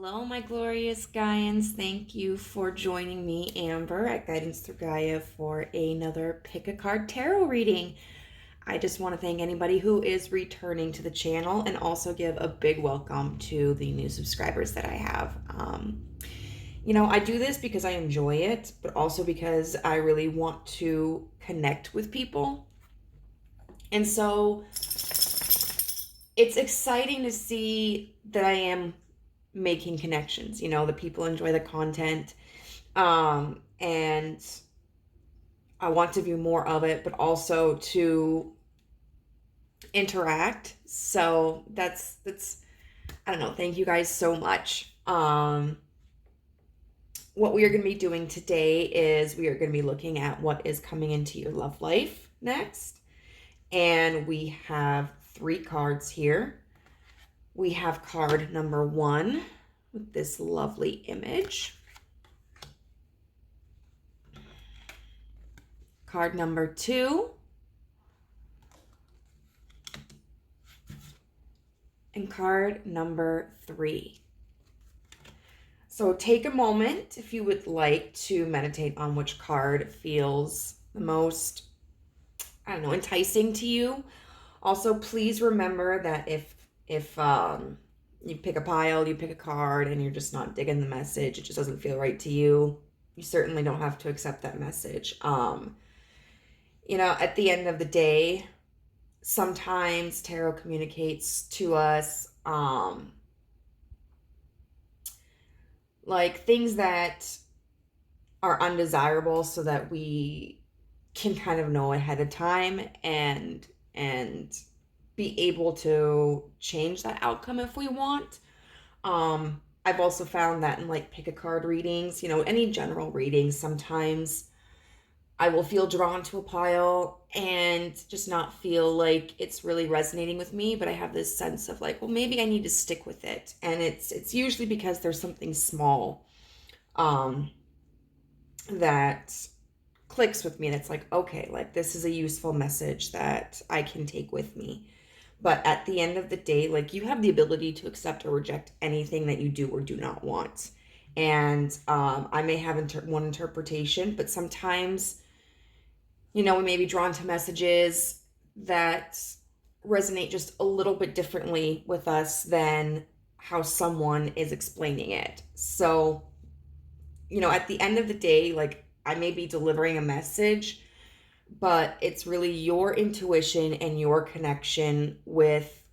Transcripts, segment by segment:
Hello, my glorious Gaians. Thank you for joining me, Amber, at Guidance Through Gaia for another Pick a Card Tarot reading. I just want to thank anybody who is returning to the channel and also give a big welcome to the new subscribers that I have. I do this because I enjoy it, but also because I really want to connect with people. And so it's exciting to see that I am making connections. The people enjoy the content, and I want to do more of it, but also to interact. So that's I don't know, thank you guys so much. What we are going to be doing today is we are going to be looking at what is coming into your love life next, and we have 3 cards here. We have card number 1 with this lovely image. Card number 2. And card number 3. So take a moment if you would like to meditate on which card feels the most, enticing to you. Also, please remember that if you pick a pile, you pick a card, and you're just not digging the message, it just doesn't feel right to you, you certainly don't have to accept that message. At the end of the day, sometimes tarot communicates to us like things that are undesirable so that we can kind of know ahead of time and be able to change that outcome if we want. I've also found that in pick a card readings, any general readings, sometimes I will feel drawn to a pile and just not feel like it's really resonating with me, but I have this sense of well, maybe I need to stick with it. And it's usually because there's something small that clicks with me, and it's okay, this is a useful message that I can take with me. But at the end of the day, you have the ability to accept or reject anything that you do or do not want. And I may have one interpretation, but sometimes we may be drawn to messages that resonate just a little bit differently with us than how someone is explaining it. So, at the end of the day, I may be delivering a message, but it's really your intuition and your connection with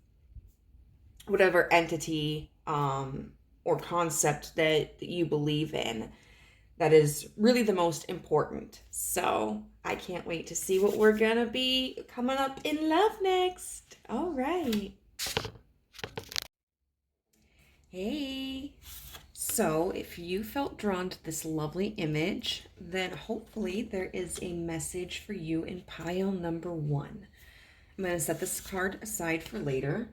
whatever entity or concept that you believe in that is really the most important. So I can't wait to see what we're gonna be coming up in love next. All right. Hey. So if you felt drawn to this lovely image, then hopefully there is a message for you in pile number 1. I'm going to set this card aside for later.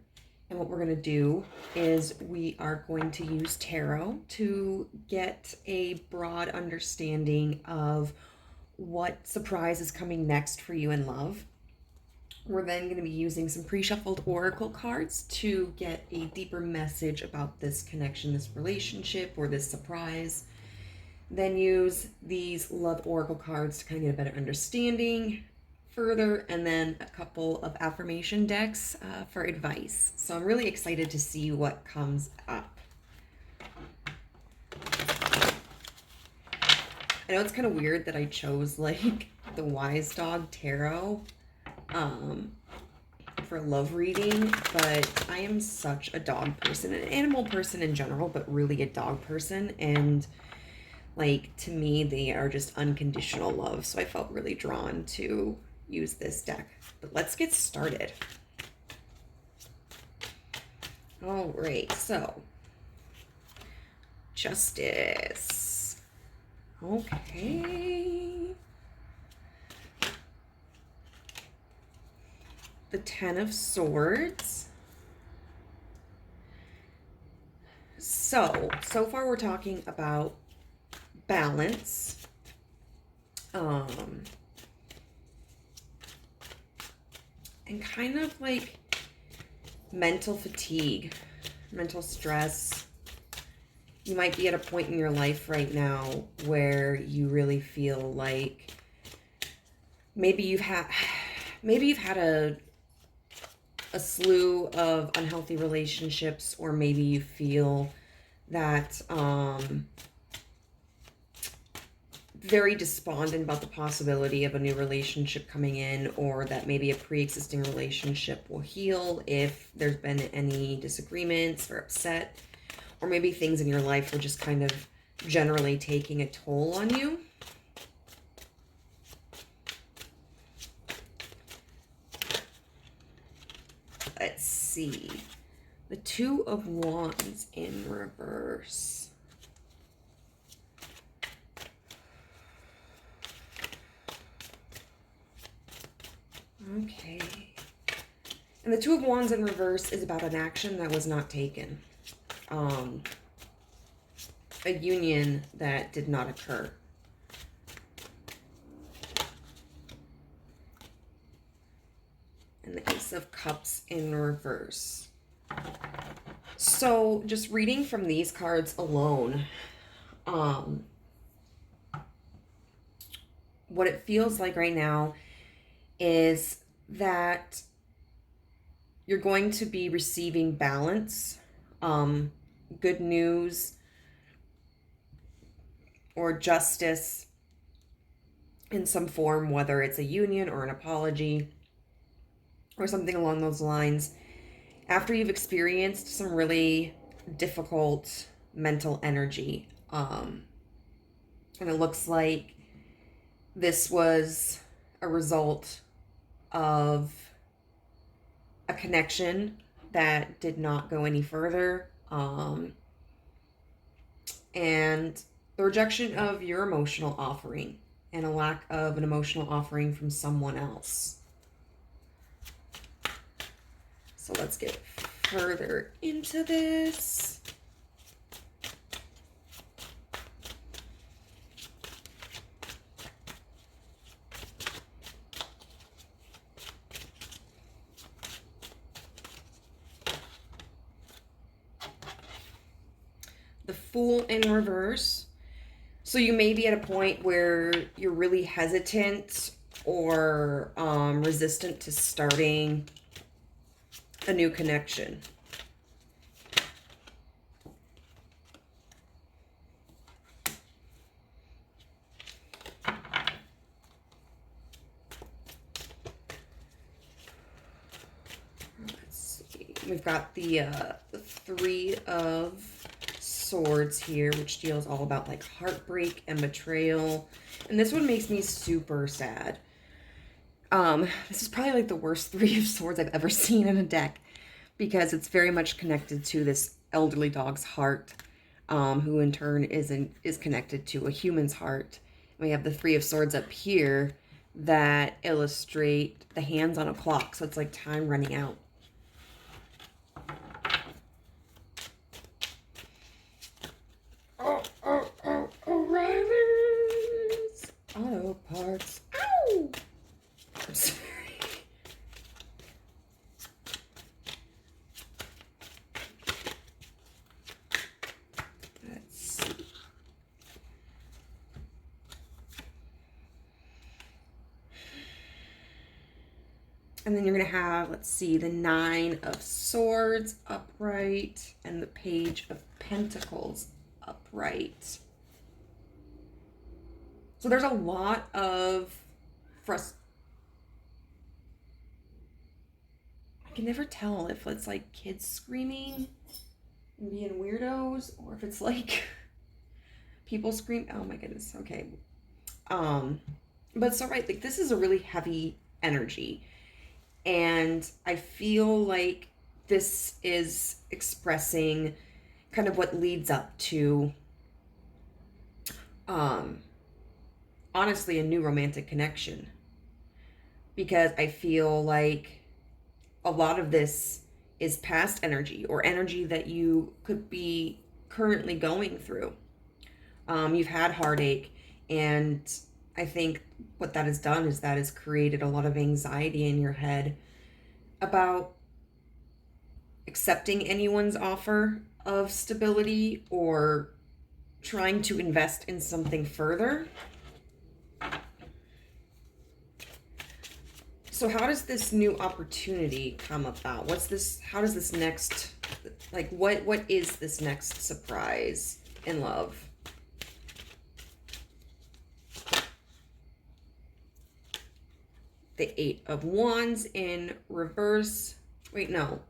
And what we're going to do is we are going to use tarot to get a broad understanding of what surprise is coming next for you in love. We're then going to be using some pre-shuffled oracle cards to get a deeper message about this connection, this relationship, or this surprise. Then use these love oracle cards to kind of get a better understanding further, and then a couple of affirmation decks for advice. So I'm really excited to see what comes up. I know it's kind of weird that I chose the Wise Dog Tarot for love reading, but I am such a dog person, an animal person in general, but really a dog person, and to me they are just unconditional love, so I felt really drawn to use this deck. But let's get started. All right, so Justice. Okay. The Ten of Swords. So far we're talking about balance. And kind of mental fatigue, mental stress, You might be at a point in your life right now where you really feel like maybe you've had a slew of unhealthy relationships, or maybe you feel that very despondent about the possibility of a new relationship coming in, or that maybe a pre-existing relationship will heal if there's been any disagreements or upset, or maybe things in your life are just kind of generally taking a toll on you. Let's see. The Two of Wands in reverse. Okay. And the Two of Wands in reverse is about an action that was not taken. A union that did not occur. And the Ace of Cups in reverse. So just reading from these cards alone, what it feels like right now is that you're going to be receiving balance, good news, or justice in some form, whether it's a union or an apology or something along those lines, after you've experienced some really difficult mental energy. And it looks like this was a result of a connection that did not go any further, and the rejection of your emotional offering and a lack of an emotional offering from someone else. So let's get further into this. The Fool in reverse. So you may be at a point where you're really hesitant or resistant to starting a new connection. Let's see. We've got the Three of Swords here, which deals all about like heartbreak and betrayal. And this one makes me super sad. This is probably like the worst Three of Swords I've ever seen in a deck, because it's very much connected to this elderly dog's heart, who in turn is connected to a human's heart. We have the Three of Swords up here that illustrate the hands on a clock, so it's like time running out. O'Reilly's Auto Parts. Ow! I'm sorry. Let's see. And then you're going to have, let's see, the Nine of Swords upright and the Page of Pentacles upright. So there's a lot of I can never tell if it's like kids screaming and being weirdos, or if it's like people scream. Oh my goodness. Okay. But so right, like this is a really heavy energy. And I feel like this is expressing kind of what leads up to honestly a new romantic connection, because I feel like a lot of this is past energy, or energy that you could be currently going through. You've had heartache, and I think what that has done is that has created a lot of anxiety in your head about accepting anyone's offer of stability, or trying to invest in something further. So how does this new opportunity come about? What's this? How does this next, like, what is this next surprise in love? The Eight of Wands in reverse. Wait, no.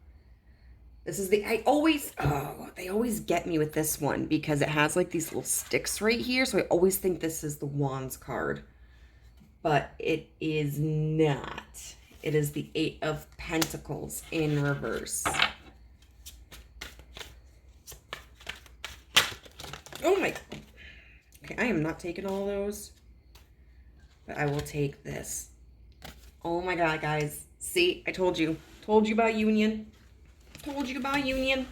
This is the, they always get me with this one because it has like these little sticks right here. So I always think this is the Wands card, but it is not. It is the Eight of Pentacles in reverse. Oh my, okay, I am not taking all those, but I will take this. Oh my God, guys. See, I told you about union. Told you about union.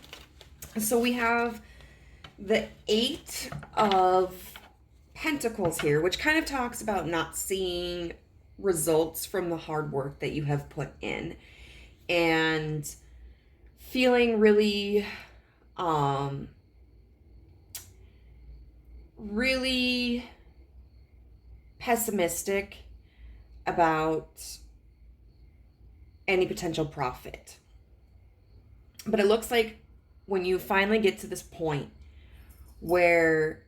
So we have the Eight of Pentacles here, which kind of talks about not seeing results from the hard work that you have put in and feeling really really pessimistic about any potential profit. But it looks like when you finally get to this point where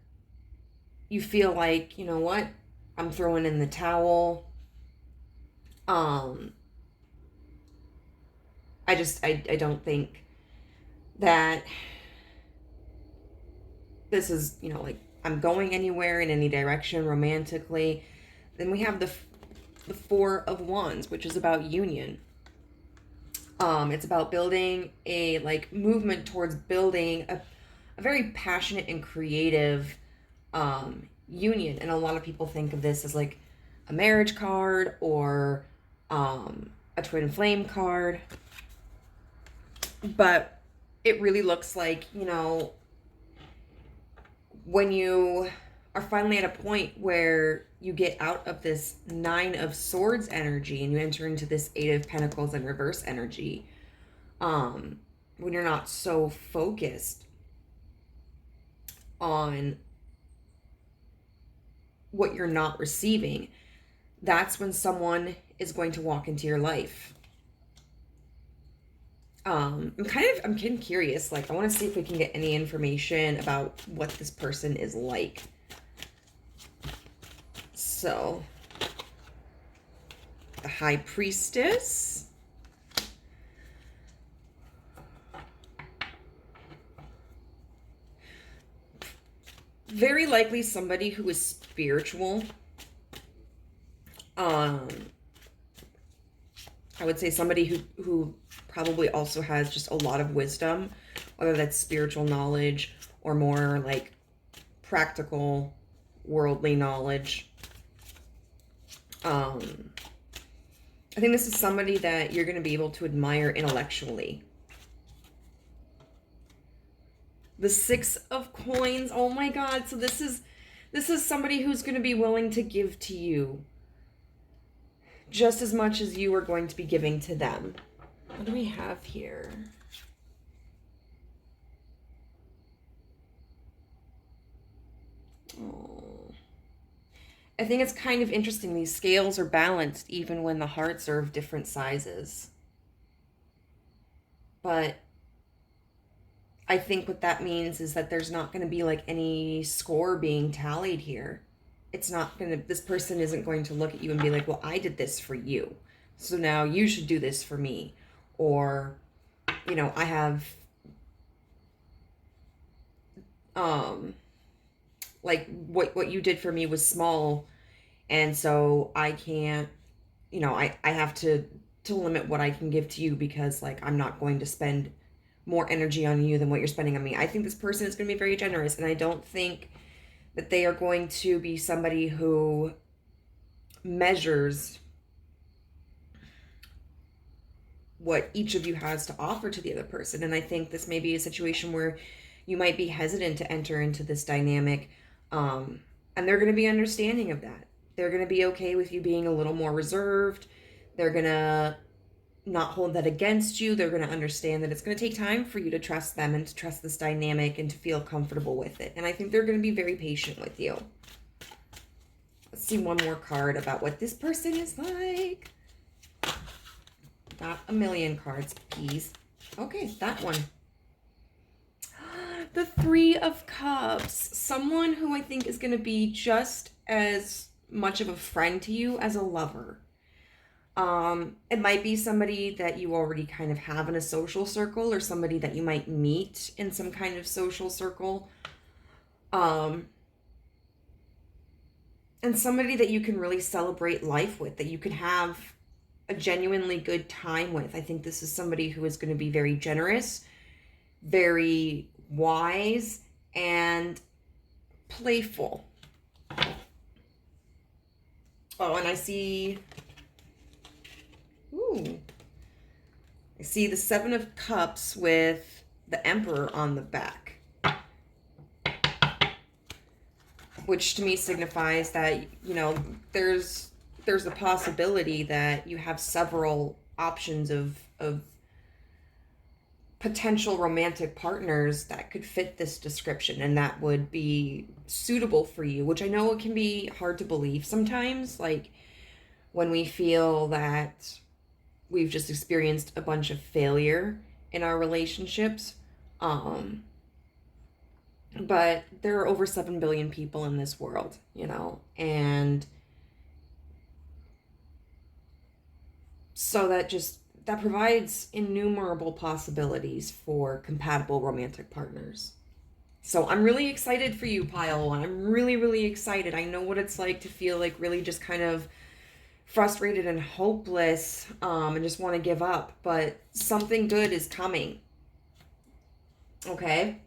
you feel like, you know what, I'm throwing in the towel. I don't think that this is, you know, like I'm going anywhere in any direction romantically. Then we have the Four of Wands, which is about union. It's about building a like movement towards building a very passionate and creative union. And a lot of people think of this as like a marriage card or a twin flame card. But it really looks like, you know, when you are finally at a point where you get out of this Nine of Swords energy and you enter into this Eight of Pentacles and reverse energy, when you're not so focused on what you're not receiving, that's when someone is going to walk into your life. I'm kind of curious, like I want to see if we can get any information about what this person is like. So, the High Priestess. Very likely somebody who is spiritual. I would say somebody who probably also has just a lot of wisdom, whether that's spiritual knowledge or more like practical worldly knowledge. I think this is somebody that you're going to be able to admire intellectually. The Six of Coins. Oh my God. So this is somebody who's going to be willing to give to you just as much as you are going to be giving to them. What do we have here? Oh. I think it's kind of interesting. These scales are balanced even when the hearts are of different sizes. But I think what that means is that there's not going to be like any score being tallied here. It's not going to, this person isn't going to look at you and be like, well, I did this for you, so now you should do this for me. Or, you know, I have, like what you did for me was small. And so I can't, you know, I have to limit what I can give to you because like, I'm not going to spend more energy on you than what you're spending on me. I think this person is going to be very generous. And I don't think that they are going to be somebody who measures what each of you has to offer to the other person. And I think this may be a situation where you might be hesitant to enter into this dynamic. And they're going to be understanding of that. They're going to be okay with you being a little more reserved. They're going to not hold that against you. They're going to understand that it's going to take time for you to trust them and to trust this dynamic and to feel comfortable with it. And I think they're going to be very patient with you. Let's see one more card about what this person is like. Not a million cards, please. Okay, that one. The Three of Cups. Someone who I think is going to be just as much of a friend to you as a lover. It might be somebody that you already kind of have in a social circle, or somebody that you might meet in some kind of social circle. And somebody that you can really celebrate life with, that you can have a genuinely good time with. I think this is somebody who is going to be very generous, very wise, and playful. Oh, and I see the Seven of Cups with the Emperor on the back, which to me signifies that, you know, there's a possibility that you have several options of potential romantic partners that could fit this description and that would be suitable for you, which I know it can be hard to believe sometimes, like when we feel that we've just experienced a bunch of failure in our relationships. But there are over 7 billion people in this world, you know, and so that provides innumerable possibilities for compatible romantic partners. So I'm really excited for you, Pile 1. I'm really, really excited. I know what it's like to feel like really just kind of frustrated and hopeless, and just want to give up, but something good is coming. Okay,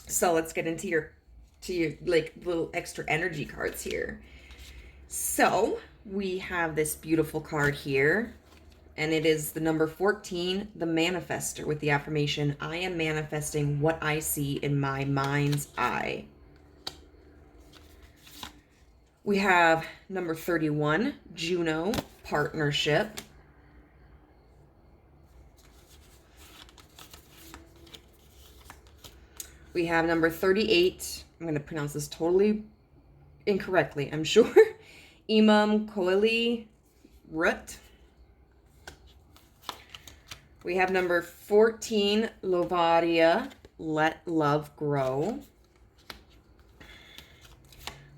so let's get into your like little extra energy cards here. So we have this beautiful card here, and it is the number 14, the Manifester, with the affirmation, I am manifesting what I see in my mind's eye. We have number 31, Juno, partnership. We have number 38, I'm going to pronounce this totally incorrectly, I'm sure, Imam Koeli Rut. We have number 14, Lovaria, Let Love Grow.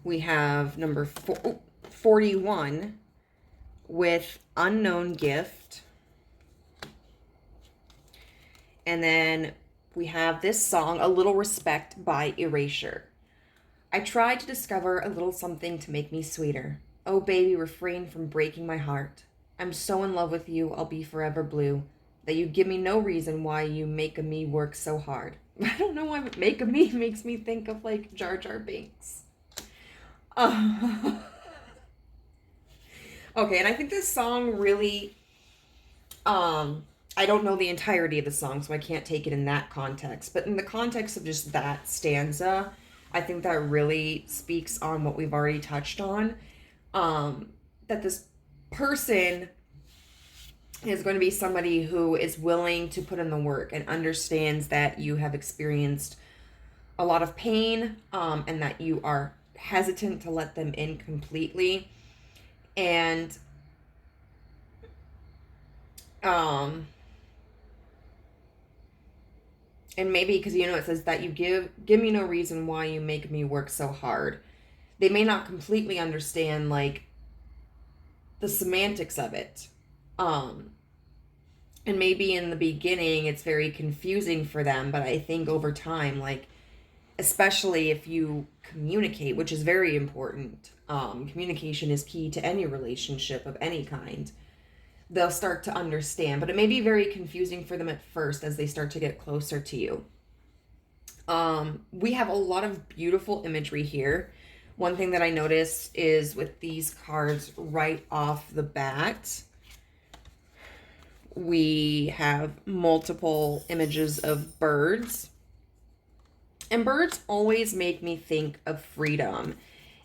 We have number 41 with Unknown Gift. And then we have this song, A Little Respect by Erasure. I tried to discover a little something to make me sweeter. Oh, baby, refrain from breaking my heart. I'm so in love with you, I'll be forever blue. That you give me no reason why you make a me work so hard. I don't know why make a me makes me think of like Jar Jar Binks. Okay, and I think this song really, I don't know the entirety of the song, so I can't take it in that context. But in the context of just that stanza, I think that really speaks on what we've already touched on. That this person is going to be somebody who is willing to put in the work and understands that you have experienced a lot of pain, and that you are hesitant to let them in completely. And maybe because, you know, it says that you give me no reason why you make me work so hard. They may not completely understand like the semantics of it. And maybe in the beginning it's very confusing for them, but I think over time, like, especially if you communicate, which is very important, communication is key to any relationship of any kind, they'll start to understand. But it may be very confusing for them at first as they start to get closer to you. We have a lot of beautiful imagery here. One thing that I notice is with these cards right off the bat, we have multiple images of birds. And birds always make me think of freedom.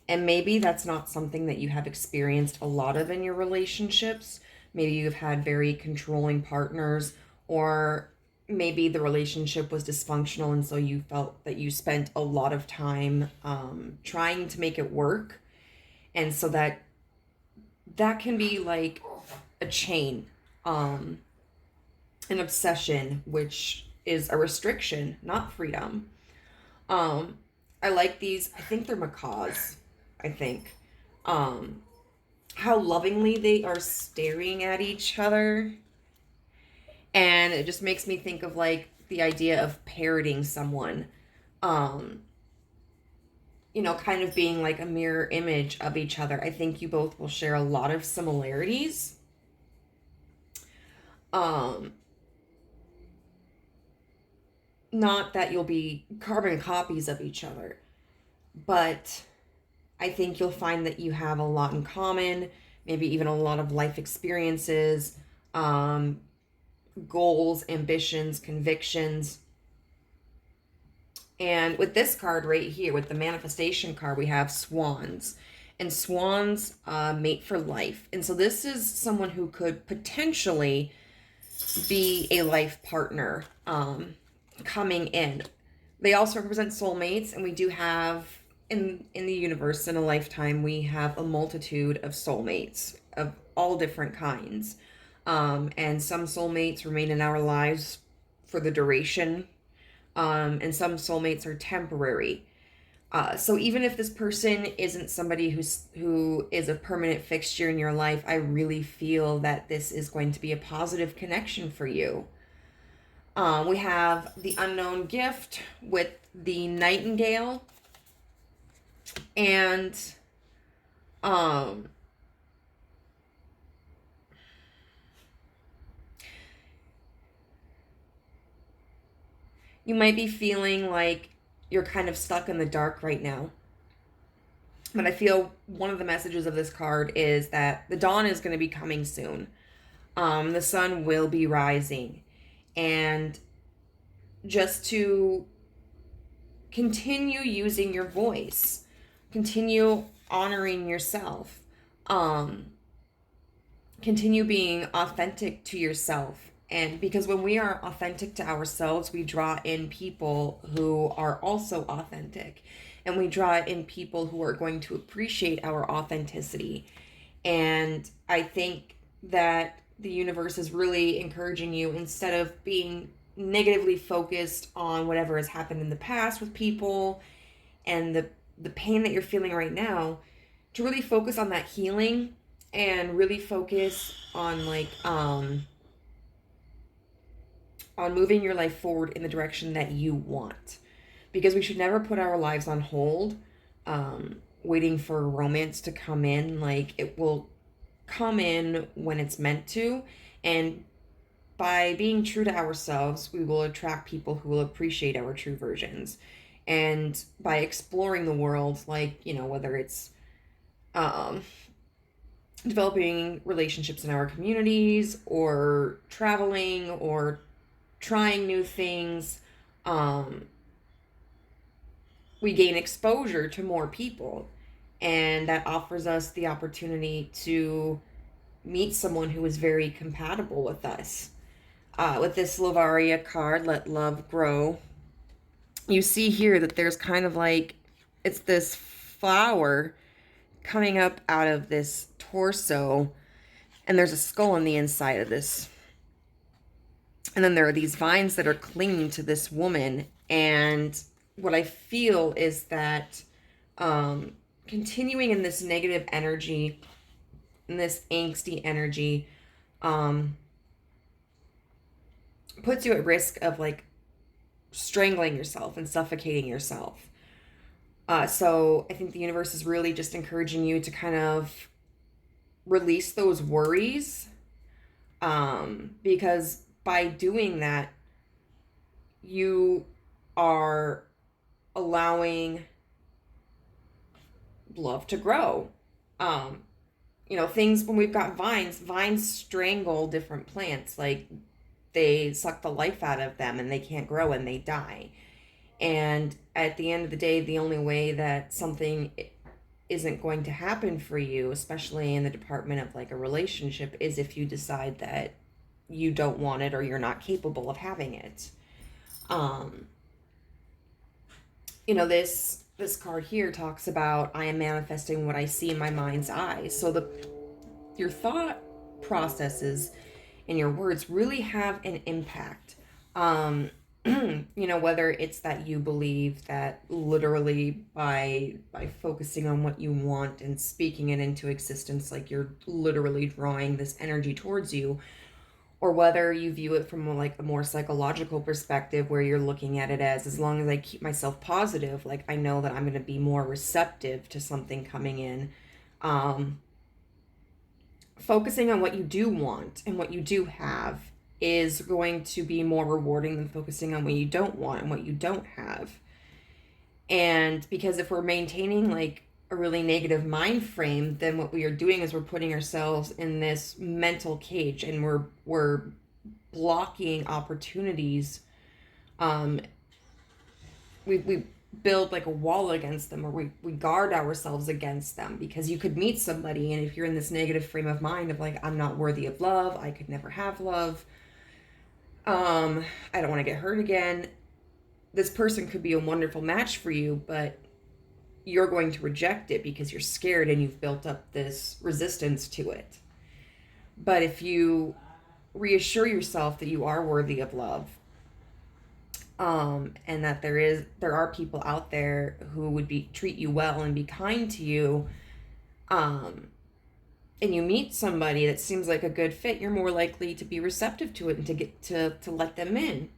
And maybe that's not something that you have experienced a lot of in your relationships, Maybe you've had very controlling partners, or maybe the relationship was dysfunctional, and so you felt that you spent a lot of time trying to make it work. And so that can be like a chain, an obsession, which is a restriction, not freedom. I like these. I think they're macaws. I think. How lovingly they are staring at each other. And it just makes me think of like the idea of parroting someone. Um, kind of being like a mirror image of each other. I think you both will share a lot of similarities. Um, Not that you'll be carbon copies of each other, but I think you'll find that you have a lot in common, maybe even a lot of life experiences, um, goals, ambitions, convictions. And with this card right here, with the manifestation card, we have swans. And swans mate for life. And so this is someone who could potentially be a life partner coming in. They also represent soulmates, and we do have in the universe, in a lifetime, we have a multitude of soulmates of all different kinds. And some soulmates remain in our lives for the duration, and some soulmates are temporary. So even if this person isn't somebody who is a permanent fixture in your life, I really feel that this is going to be a positive connection for you. We have the unknown gift with the nightingale, and you might be feeling like you're kind of stuck in the dark right now. But I feel one of the messages of this card is that the dawn is going to be coming soon. The sun will be rising. And just to continue using your voice, continue honoring yourself, continue being authentic to yourself. And because when we are authentic to ourselves, we draw in people who are also authentic. And we draw in people who are going to appreciate our authenticity. And I think that the universe is really encouraging you, instead of being negatively focused on whatever has happened in the past with people and the pain that you're feeling right now, to really focus on that healing and really focus on on moving your life forward in the direction that you want. Because we should never put our lives on hold, waiting for romance to come in. Like, it will come in when it's meant to. And by being true to ourselves, we will attract people who will appreciate our true versions. And by exploring the world, whether it's developing relationships in our communities, or traveling, or trying new things, we gain exposure to more people, and that offers us the opportunity to meet someone who is very compatible with us. With this Lovaria card, Let Love Grow, you see here that there's kind of it's this flower coming up out of this torso, and there's a skull on the inside of this. And then there are these vines that are clinging to this woman. And what I feel is that continuing in this negative energy, in this angsty energy, puts you at risk of strangling yourself and suffocating yourself. So I think the universe is really just encouraging you to kind of release those worries, because by doing that, you are allowing love to grow. Things, when we've got vines strangle different plants. They suck the life out of them, and they can't grow, and they die. And at the end of the day, the only way that something isn't going to happen for you, especially in the department of like a relationship, is if you decide that you don't want it or you're not capable of having it. This card here talks about, I am manifesting what I see in my mind's eye. So your thought processes and your words really have an impact. Whether it's that you believe that literally by focusing on what you want and speaking it into existence, like you're literally drawing this energy towards you, or whether you view it from like a more psychological perspective where you're looking at it as long as I keep myself positive, like I know that I'm going to be more receptive to something coming in. Focusing on what you do want and what you do have is going to be more rewarding than focusing on what you don't want and what you don't have. And because if we're maintaining like a really negative mind frame, then what we are doing is we're putting ourselves in this mental cage, and we're blocking opportunities. We build like a wall against them, or we guard ourselves against them, because you could meet somebody, and if you're in this negative frame of mind of like, I'm not worthy of love, I could never have love, I don't want to get hurt again, this person could be a wonderful match for you, but you're going to reject it because you're scared and you've built up this resistance to it. But if you reassure yourself that you are worthy of love, and that there are people out there who would treat you well and be kind to you, and you meet somebody that seems like a good fit, you're more likely to be receptive to it and to get to let them in.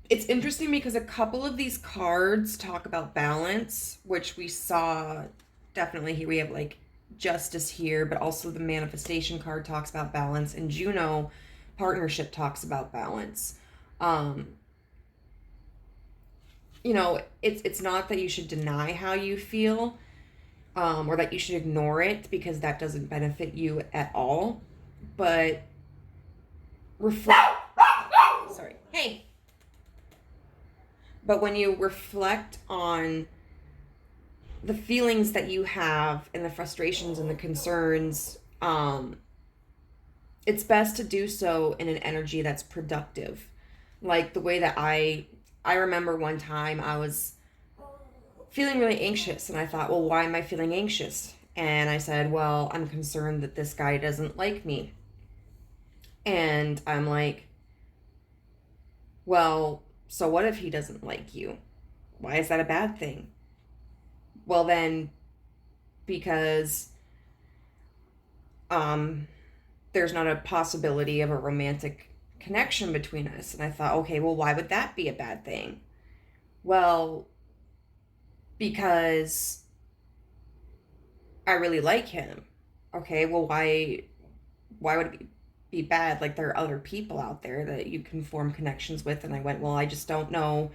It's interesting because a couple of these cards talk about balance, which we saw definitely here. We have like Justice here, but also the Manifestation card talks about balance, and Juno Partnership talks about balance. It's not that you should deny how you feel, or that you should ignore it, because that doesn't benefit you at all. But reflect. Sorry. Hey. But when you reflect on the feelings that you have and the frustrations and the concerns, it's best to do so in an energy that's productive. Like the way that I remember one time I was feeling really anxious, and I thought, well, why am I feeling anxious? And I said, well, I'm concerned that this guy doesn't like me. And I'm like, well, so what if he doesn't like you? Why is that a bad thing? Well, then, because there's not a possibility of a romantic connection between us. And I thought, okay, well, why would that be a bad thing? Well, because I really like him. Okay, well, why would it be bad? Like, there are other people out there that you can form connections with. And I went, well, I just don't know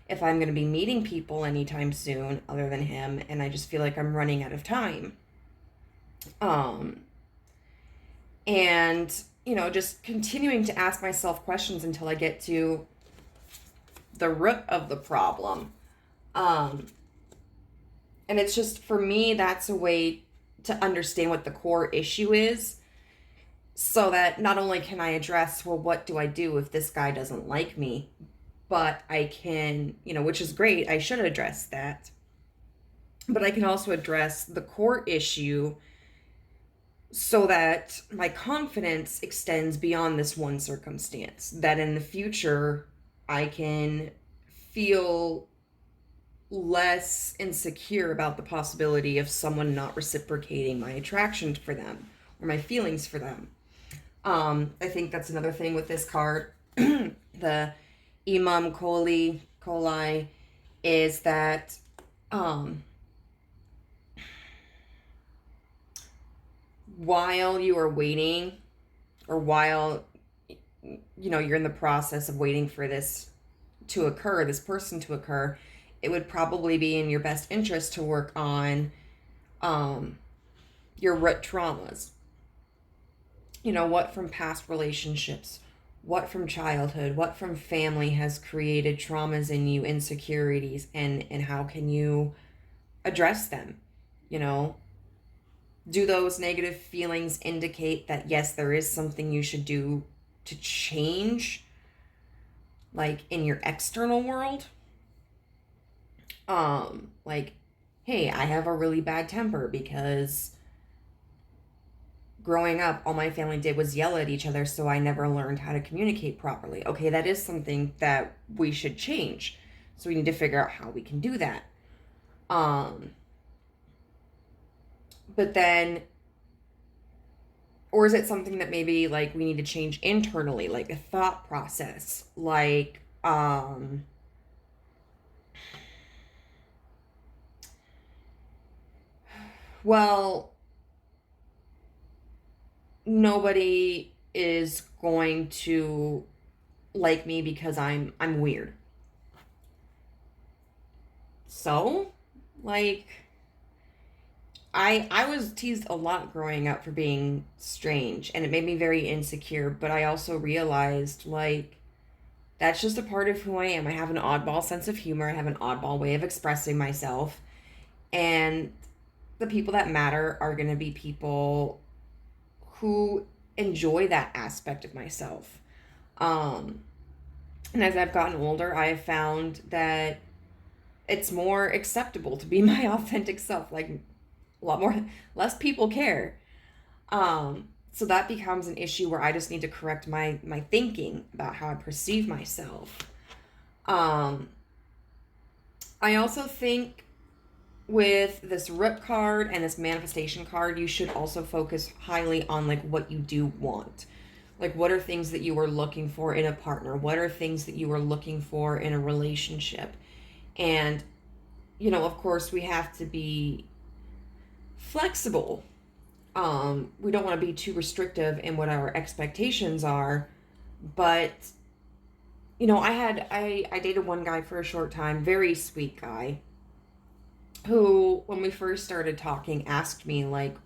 if I'm going to be meeting people anytime soon other than him, and I just feel like I'm running out of time. And, just continuing to ask myself questions until I get to the root of the problem. And it's just, for me, that's a way to understand what the core issue is, so that not only can I address, well, what do I do if this guy doesn't like me, but I can, which is great, I should address that, but I can also address the core issue so that my confidence extends beyond this one circumstance, that in the future I can feel less insecure about the possibility of someone not reciprocating my attraction for them or my feelings for them. I think that's another thing with this card. The Imam Coli is that while you are waiting, or while you're in the process of waiting for this to occur, this person to occur, it would probably be in your best interest to work on your root traumas. What from past relationships what from childhood, what from family has created traumas in you, insecurities, and how can you address them? You know, do those negative feelings indicate that yes, there is something you should do to change, like in your external world? Like, hey, I have a really bad temper because growing up, all my family did was yell at each other, so I never learned how to communicate properly. Okay, that is something that we should change. So we need to figure out how we can do that. Um, but then, or is it something that maybe like we need to change internally, like a thought process, like, well, nobody is going to like me because I'm weird. So, like, I was teased a lot growing up for being strange, and it made me very insecure, but I also realized like that's just a part of who I am. I have an oddball sense of humor, I have an oddball way of expressing myself, and the people that matter are going to be people who enjoy that aspect of myself. Um and as I've gotten older, I have found that it's more acceptable to be my authentic self. Like a lot more, less people care. So that becomes an issue where I just need to correct my thinking about how I perceive myself. Um, I also think with this Root card and this manifestation card, you should also focus highly on like what you do want. Like, what are things that you are looking for in a partner? What are things that you are looking for in a relationship? And, you know, of course, we have to be flexible. We don't want to be too restrictive in what our expectations are, but you know, I dated one guy for a short time, very sweet guy, who when we first started talking asked me like,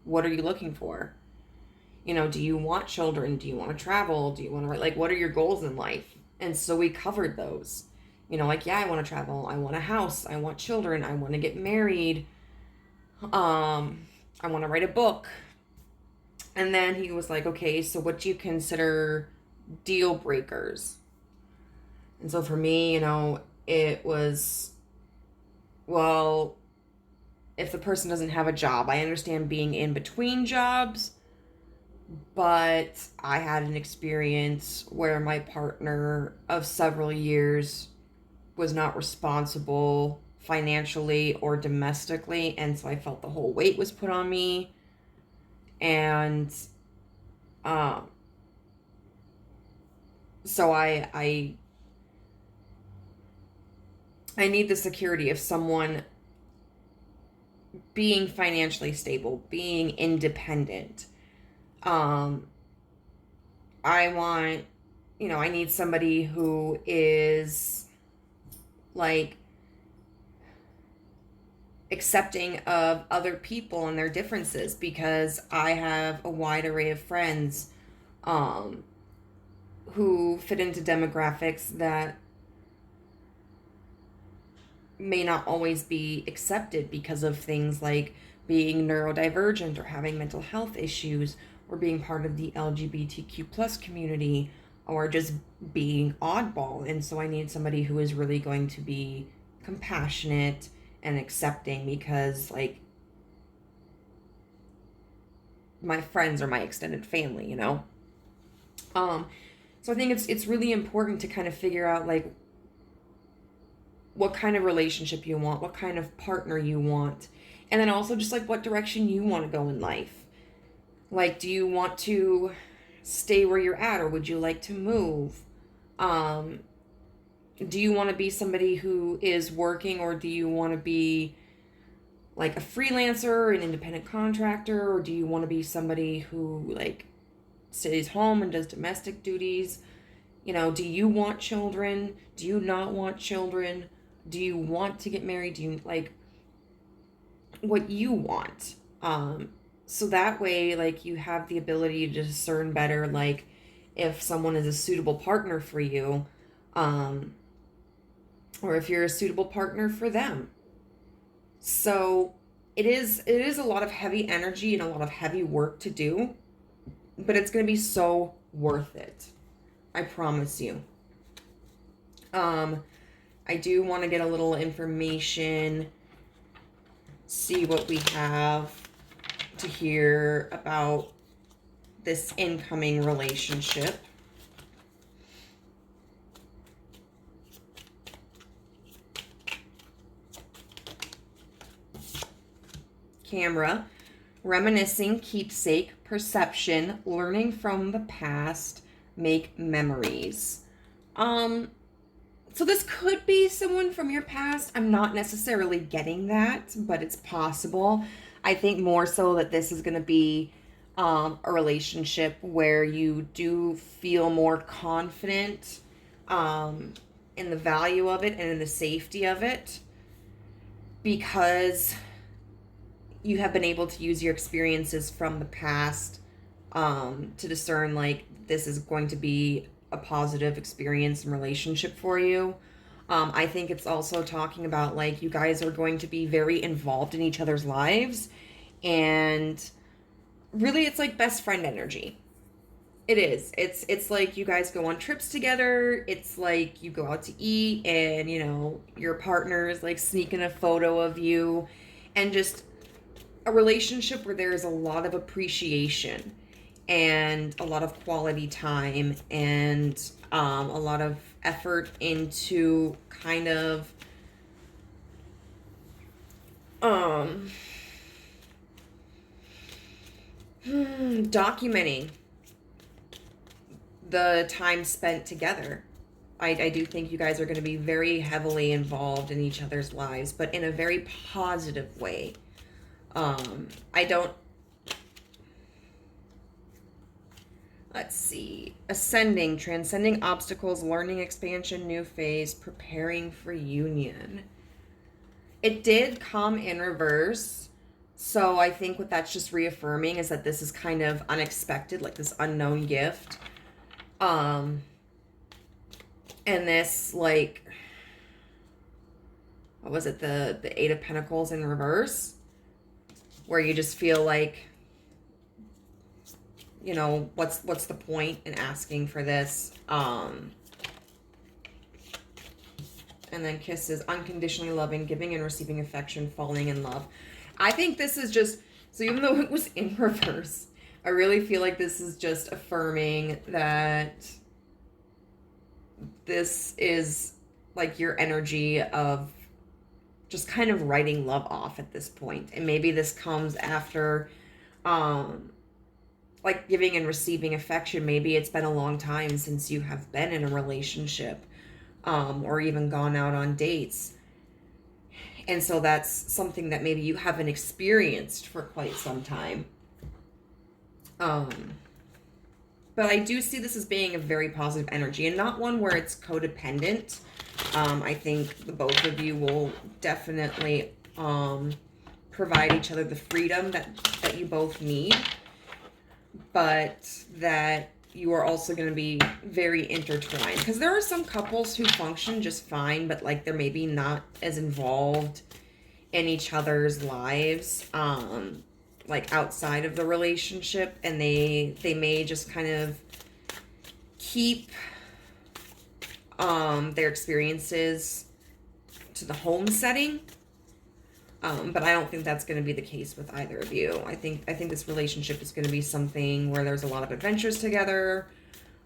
what are you looking for? You know, do you want children? Do you want to travel? Do you want to, like, what are your goals in life? And so we covered those. You know, like, yeah, I want to travel. I want a house. I want children. I want to get married. I want to write a book. And then he was like, okay, so what do you consider deal breakers? And so for me, you know, it was, well, if the person doesn't have a job, I understand being in between jobs, but I had an experience where my partner of several years was not responsible financially or domestically, and so I felt the whole weight was put on me. And um so I need the security of someone being financially stable, being independent. Um, I want, you know, I need somebody who is like accepting of other people and their differences, because I have a wide array of friends um, who fit into demographics that may not always be accepted because of things like being neurodivergent or having mental health issues or being part of the LGBTQ plus community or just being oddball. And so I need somebody who is really going to be compassionate and accepting, because like my friends are my extended family, you know? So I think it's really important to kind of figure out like what kind of relationship you want, what kind of partner you want, and then also just like what direction you want to go in life. Like, do you want to stay where you're at, or would you like to move? Um, do you want to be somebody who is working, or do you want to be like a freelancer, an independent contractor, or do you want to be somebody who like stays home and does domestic duties? You know, do you want children? Do you not want children? Do you want to get married? Do you like what you want? So that way, like, you have the ability to discern better, like, if someone is a suitable partner for you, or if you're a suitable partner for them. So it is a lot of heavy energy and a lot of heavy work to do, but it's going to be so worth it. I promise you. I do want to get a little information, see what we have to hear about this incoming relationship. Camera, reminiscing, keepsake, perception, learning from the past, make memories. So this could be someone from your past. I'm not necessarily getting that, but it's possible. I think more so that this is going to be a relationship where you do feel more confident in the value of it and in the safety of it, because you have been able to use your experiences from the past to discern, like, this is going to be a positive experience and relationship for you. I think it's also talking about, like, you guys are going to be very involved in each other's lives, and really it's like best friend energy. It is. It's like you guys go on trips together. It's like you go out to eat, and your partner is like sneaking a photo of you, and just a relationship where there is a lot of appreciation and a lot of quality time and a lot of effort into kind of documenting the time spent together. I do think you guys are going to be very heavily involved in each other's lives, but in a very positive way. Let's see. Ascending, transcending obstacles, learning, expansion, new phase, preparing for union. It did come in reverse. So I think what that's just reaffirming is that this is kind of unexpected, like this unknown gift. And this, like, what was it? The Eight of Pentacles in reverse, where you just feel like, what's the point in asking for this? And then kisses, unconditionally loving, giving and receiving affection, falling in love. I think this is just, so even though it was in reverse, I really feel like this is just affirming that this is like your energy of just kind of writing love off at this point. And maybe this comes after like giving and receiving affection. Maybe it's been a long time since you have been in a relationship or even gone out on dates. And so that's something that maybe you haven't experienced for quite some time. But I do see this as being a very positive energy and not one where it's codependent. I think the both of you will definitely provide each other the freedom that you both need, but that you are also going to be very intertwined. Because there are some couples who function just fine, but like they're maybe not as involved in each other's lives, like outside of the relationship, and they may just kind of keep their experiences to the home setting. But I don't think that's going to be the case with either of you. I think this relationship is going to be something where there's a lot of adventures together,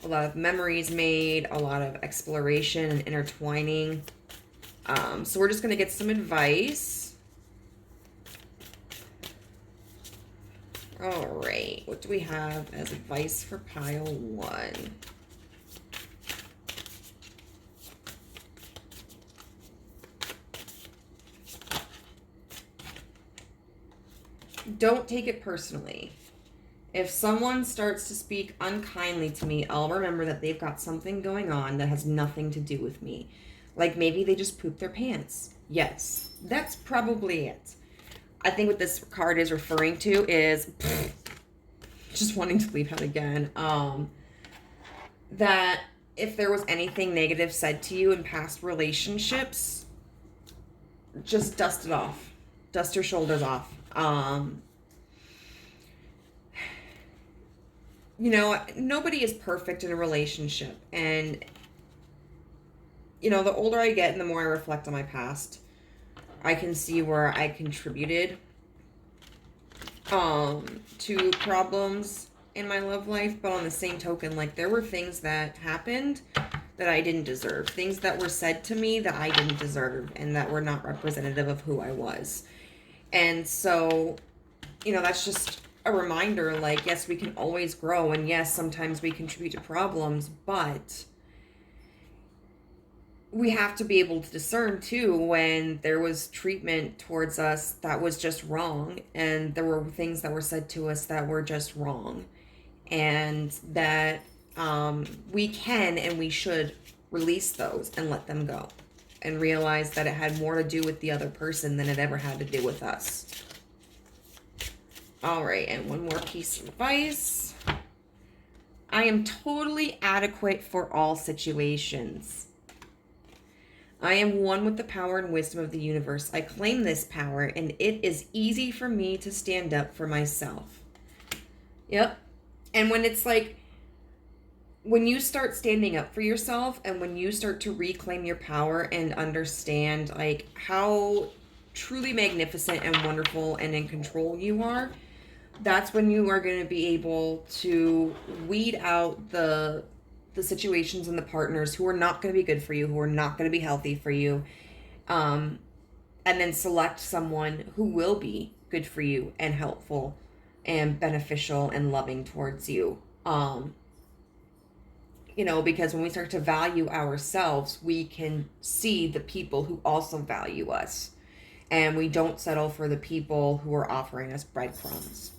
a lot of memories made, a lot of exploration and intertwining. So we're just going to get some advice. All right, what do we have as advice for pile 1? Don't take it personally. If someone starts to speak unkindly to me, I'll remember that they've got something going on that has nothing to do with me. Like maybe they just pooped their pants. Yes, that's probably it. I think what this card is referring to is just wanting to leave out again. that if there was anything negative said to you in past relationships, just dust it off. Dust your shoulders off. You know, nobody is perfect in a relationship. And, you know, the older I get and the more I reflect on my past, I can see where I contributed to problems in my love life. But on the same token, like, there were things that happened that I didn't deserve. Things that were said to me that I didn't deserve and that were not representative of who I was. And so, you know, that's just a reminder, like, yes, we can always grow, and yes, sometimes we contribute to problems, but we have to be able to discern too when there was treatment towards us that was just wrong, and there were things that were said to us that were just wrong, and that we can and we should release those and let them go and realize that it had more to do with the other person than it ever had to do with us. All right, and one more piece of advice. I am totally adequate for all situations. I am one with the power and wisdom of the universe. I claim this power, and it is easy for me to stand up for myself. Yep. And when it's like, when you start standing up for yourself and when you start to reclaim your power and understand, like, how truly magnificent and wonderful and in control you are, that's when you are going to be able to weed out the situations and the partners who are not going to be good for you, who are not going to be healthy for you, and then select someone who will be good for you and helpful and beneficial and loving towards you. You know, because when we start to value ourselves, we can see the people who also value us, and we don't settle for the people who are offering us breadcrumbs.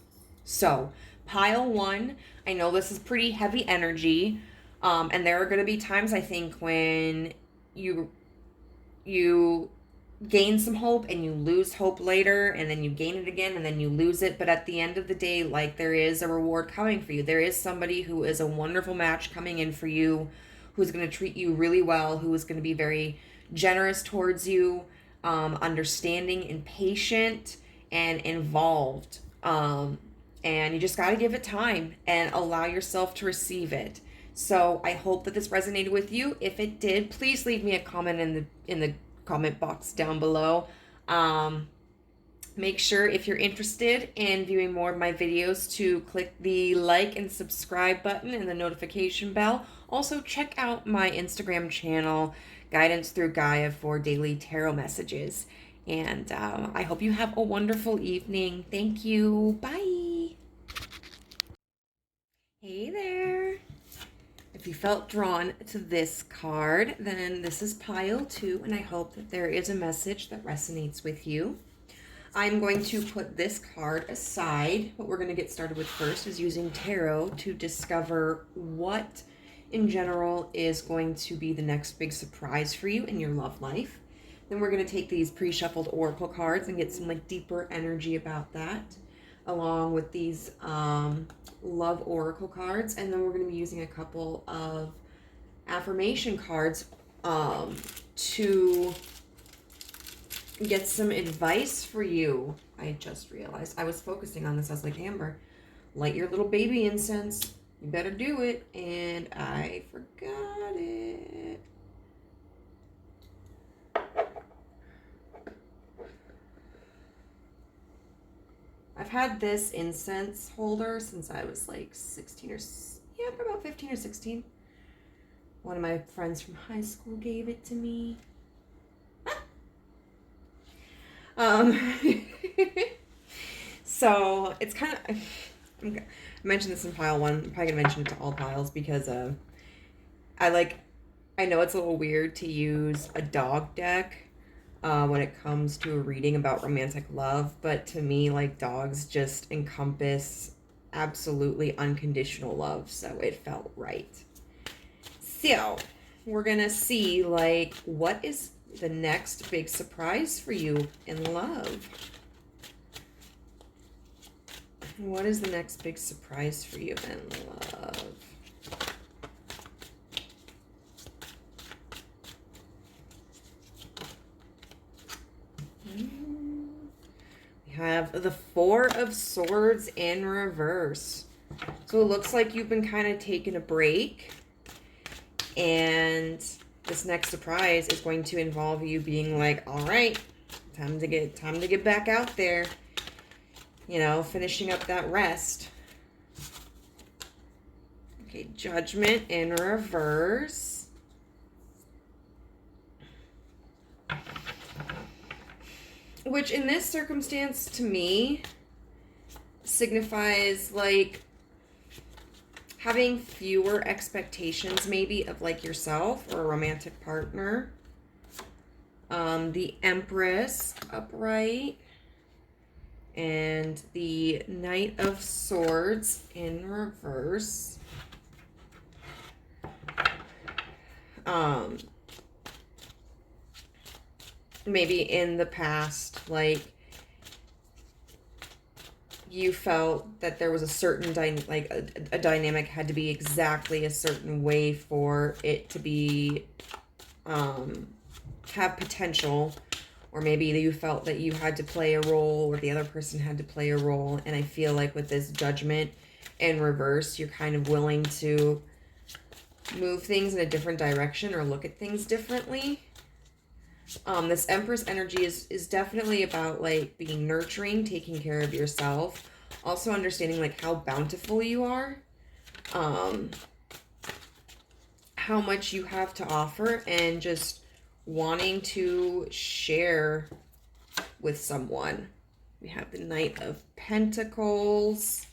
So, pile one, I know this is pretty heavy energy, and there are going to be times, I think, when you gain some hope and you lose hope later, and then you gain it again and then you lose it. But at the end of the day, like, there is a reward coming for you. There is somebody who is a wonderful match coming in for you, who's going to treat you really well, who is going to be very generous towards you, understanding and patient and involved. And you just got to give it time and allow yourself to receive it. So I hope that this resonated with you. If it did, please leave me a comment in the comment box down below. Make sure, if you're interested in viewing more of my videos, to click the like and subscribe button and the notification bell. Also, check out my Instagram channel, Guidance Through Gaia, for daily tarot messages. And I hope you have a wonderful evening. Thank you. Bye. Hey there. If you felt drawn to this card, then this is pile 2, and I hope that there is a message that resonates with you. I'm going to put this card aside. What we're going to get started with first is using tarot to discover what, in general, is going to be the next big surprise for you in your love life. Then we're going to take these pre-shuffled oracle cards and get some, like, deeper energy about that, along with these love oracle cards. And then we're going to be using a couple of affirmation cards to get some advice for you. I just realized I was focusing on this. I was like, Amber, light your little baby incense. You better do it. And I forgot it. I've had this incense holder since I was like 16 or, yeah, about 15 or 16. One of my friends from high school gave it to me. So it's kind of, I mentioned this in pile 1. I'm probably gonna mention it to all piles because I know it's a little weird to use a dog deck when it comes to a reading about romantic love, but to me, like, dogs just encompass absolutely unconditional love, so it felt right. So we're gonna see, like, what is the next big surprise for you in love? What is the next big surprise for you in love? have the Four of Swords in reverse. So it looks like you've been kind of taking a break, and this next surprise is going to involve you being like, all right, time to get back out there, you know, finishing up that rest. Okay, Judgment in reverse. Which in this circumstance, to me, signifies like having fewer expectations maybe of like yourself or a romantic partner. The Empress upright. And the Knight of Swords in reverse. Maybe in the past, like, you felt that there was a certain a dynamic had to be exactly a certain way for it to be have potential, or maybe you felt that you had to play a role or the other person had to play a role. And I feel like with this Judgment in reverse, you're kind of willing to move things in a different direction or look at things differently. This Empress energy is definitely about like being nurturing, taking care of yourself, also understanding like how bountiful you are, how much you have to offer, and just wanting to share with someone. We have the Knight of Pentacles.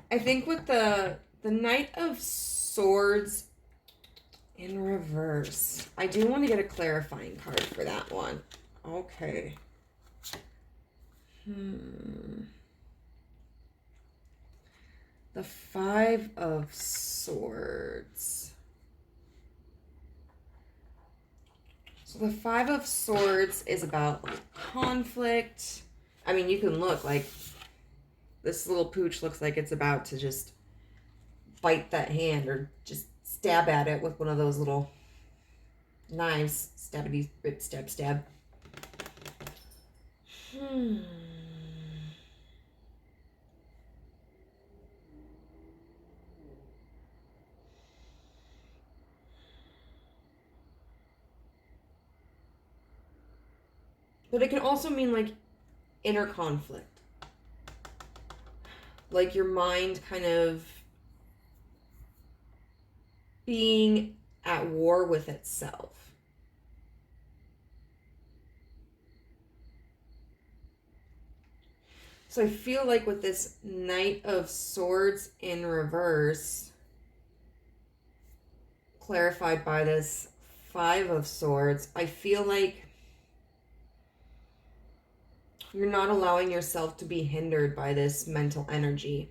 I think with the Knight of Swords in reverse, I do want to get a clarifying card for that one. Okay. The Five of Swords. So the Five of Swords is about like conflict. I mean, you can look like this little pooch looks like it's about to just bite that hand or just stab at it with one of those little knives. Stabby, rip, stab, stab. But it can also mean like inner conflict. Like your mind kind of being at war with itself. So I feel like with this Knight of Swords in reverse, clarified by this Five of Swords, I feel like you're not allowing yourself to be hindered by this mental energy.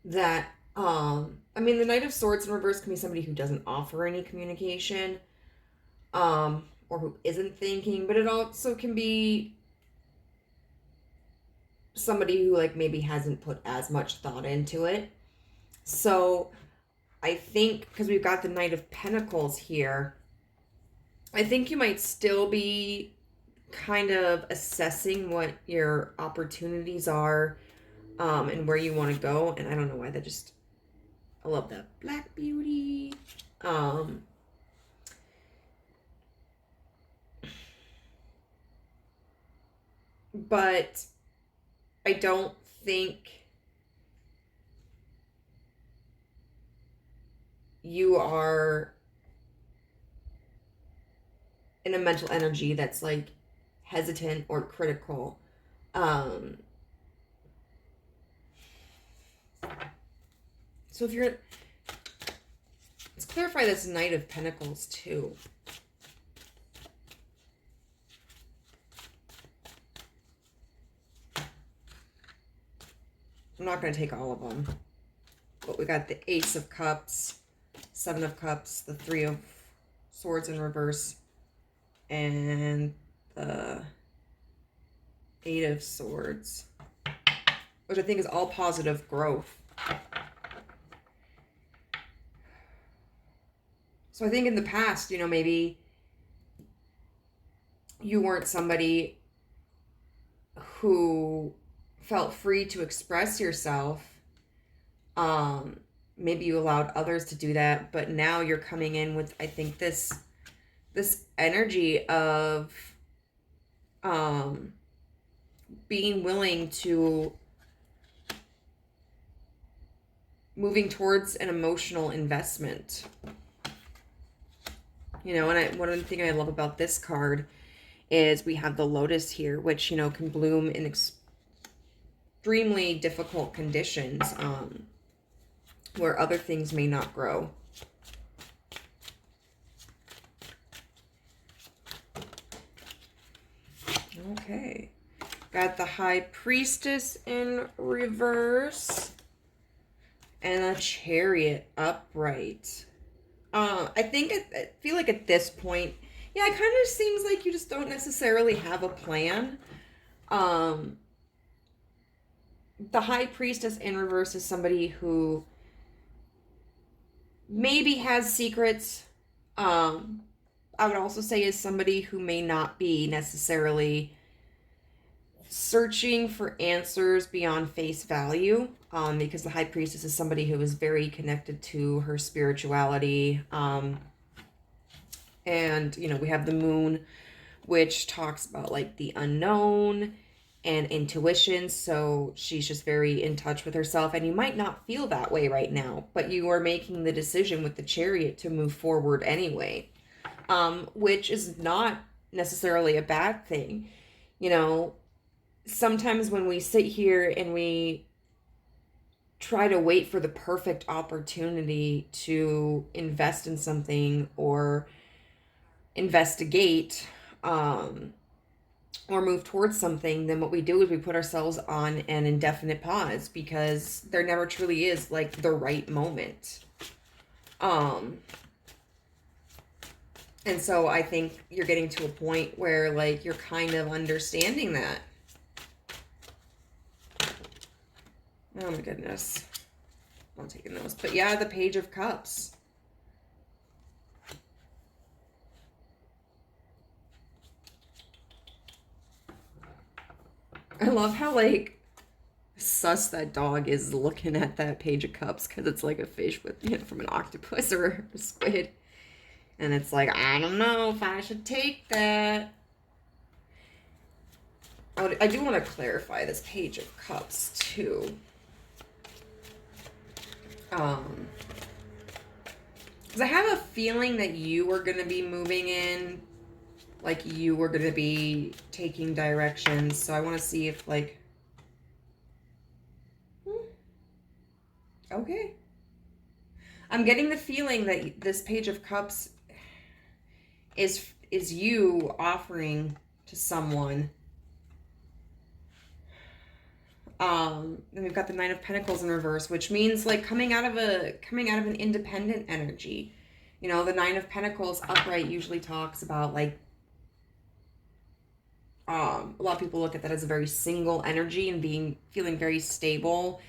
That, I mean, the Knight of Swords in reverse can be somebody who doesn't offer any communication, or who isn't thinking, but it also can be somebody who like maybe hasn't put as much thought into it. So I think, because we've got the Knight of Pentacles here, I think you might still be kind of assessing what your opportunities are, and where you want to go. And I don't know why that just, I love that Black Beauty. But I don't think you are in a mental energy that's like hesitant or critical. So if you're, let's clarify this Knight of Pentacles too. I'm not going to take all of them, but we got the Ace of Cups, Seven of Cups, the Three of Swords in reverse, and the Eight of Swords, which I think is all positive growth. So I think in the past, you know, maybe you weren't somebody who felt free to express yourself. Maybe you allowed others to do that, but now you're coming in with, I think, this energy of being willing to moving towards an emotional investment. You know, and one of the things I love about this card is we have the lotus here, which, you know, can bloom in extremely difficult conditions, where other things may not grow. Okay. Got the High Priestess in reverse and a Chariot upright. I feel like at this point, yeah, it kind of seems like you just don't necessarily have a plan. The High Priestess in reverse is somebody who maybe has secrets. I would also say is somebody who may not be necessarily searching for answers beyond face value, because the High Priestess is somebody who is very connected to her spirituality. And, you know, we have the moon, which talks about like the unknown and intuition. So she's just very in touch with herself. And you might not feel that way right now, but you are making the decision with the Chariot to move forward anyway, which is not necessarily a bad thing. You know, sometimes when we sit here and we try to wait for the perfect opportunity to invest in something or investigate, or move towards something, then what we do is we put ourselves on an indefinite pause, because there never truly is like the right moment. And so I think you're getting to a point where like you're kind of understanding that. Oh my goodness. I'm taking those. But yeah, the Page of Cups. I love how like sus that dog is looking at that Page of Cups, because it's like a fish with, you know, from an octopus or a squid. And it's like, I don't know if I should take that. I do want to clarify this Page of Cups too. Because I have a feeling that you are going to be moving in, like you were going to be taking directions. So I want to see if like, okay. I'm getting the feeling that this Page of Cups is you offering to someone. Then we've got the Nine of Pentacles in reverse, which means like coming out of an independent energy. You know, the Nine of Pentacles upright usually talks about like, a lot of people look at that as a very single energy and feeling very stable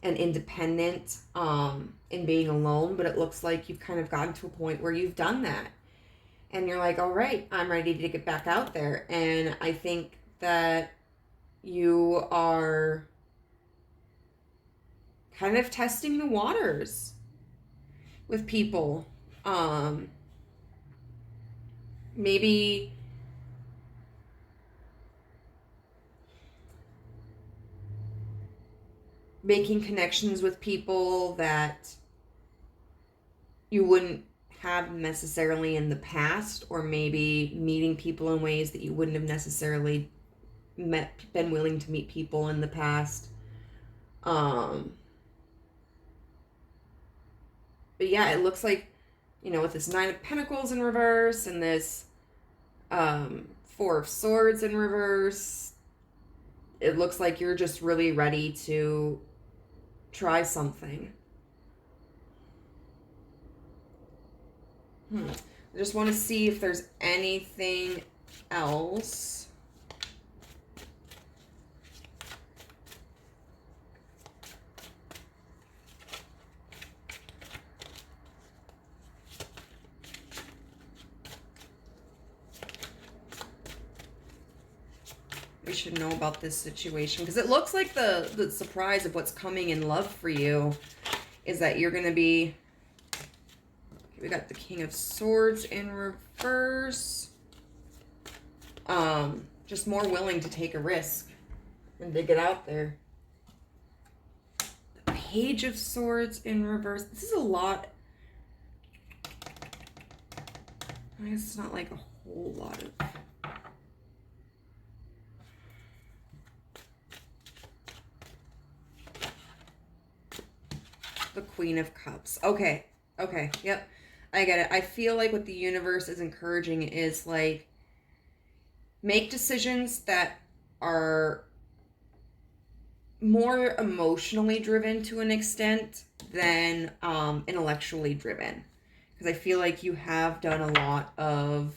and independent, and being alone. But it looks like you've kind of gotten to a point where you've done that. And you're like, all right, I'm ready to get back out there. And I think that you are kind of testing the waters with people. Maybe making connections with people that you wouldn't have necessarily in the past, or maybe meeting people in ways that you wouldn't have necessarily been willing to meet people in the past. But yeah, it looks like, you know, with this Nine of Pentacles in reverse and this Four of Swords in reverse, it looks like you're just really ready to try something. I just want to see if there's anything else. we should know about this situation? Because it looks like the surprise of what's coming in love for you is that you're going to be... We got the King of Swords in reverse. Just more willing to take a risk and to get out there. The Page of Swords in reverse. This is a lot. I guess it's not like a whole lot of... The Queen of Cups. Okay. Okay. Yep. I get it. I feel like what the universe is encouraging is like, make decisions that are more emotionally driven to an extent than intellectually driven. Because I feel like you have done a lot of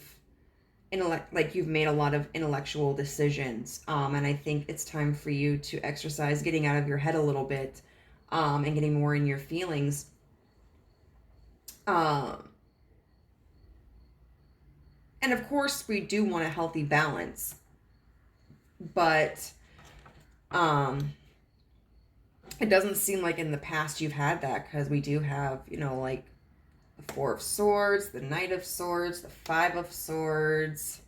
you've made a lot of intellectual decisions. And I think it's time for you to exercise getting out of your head a little bit, and getting more in your feelings. And of course we do want a healthy balance, but it doesn't seem like in the past you've had that, because we do have, you know, like the Four of Swords, the Knight of Swords, the Five of Swords,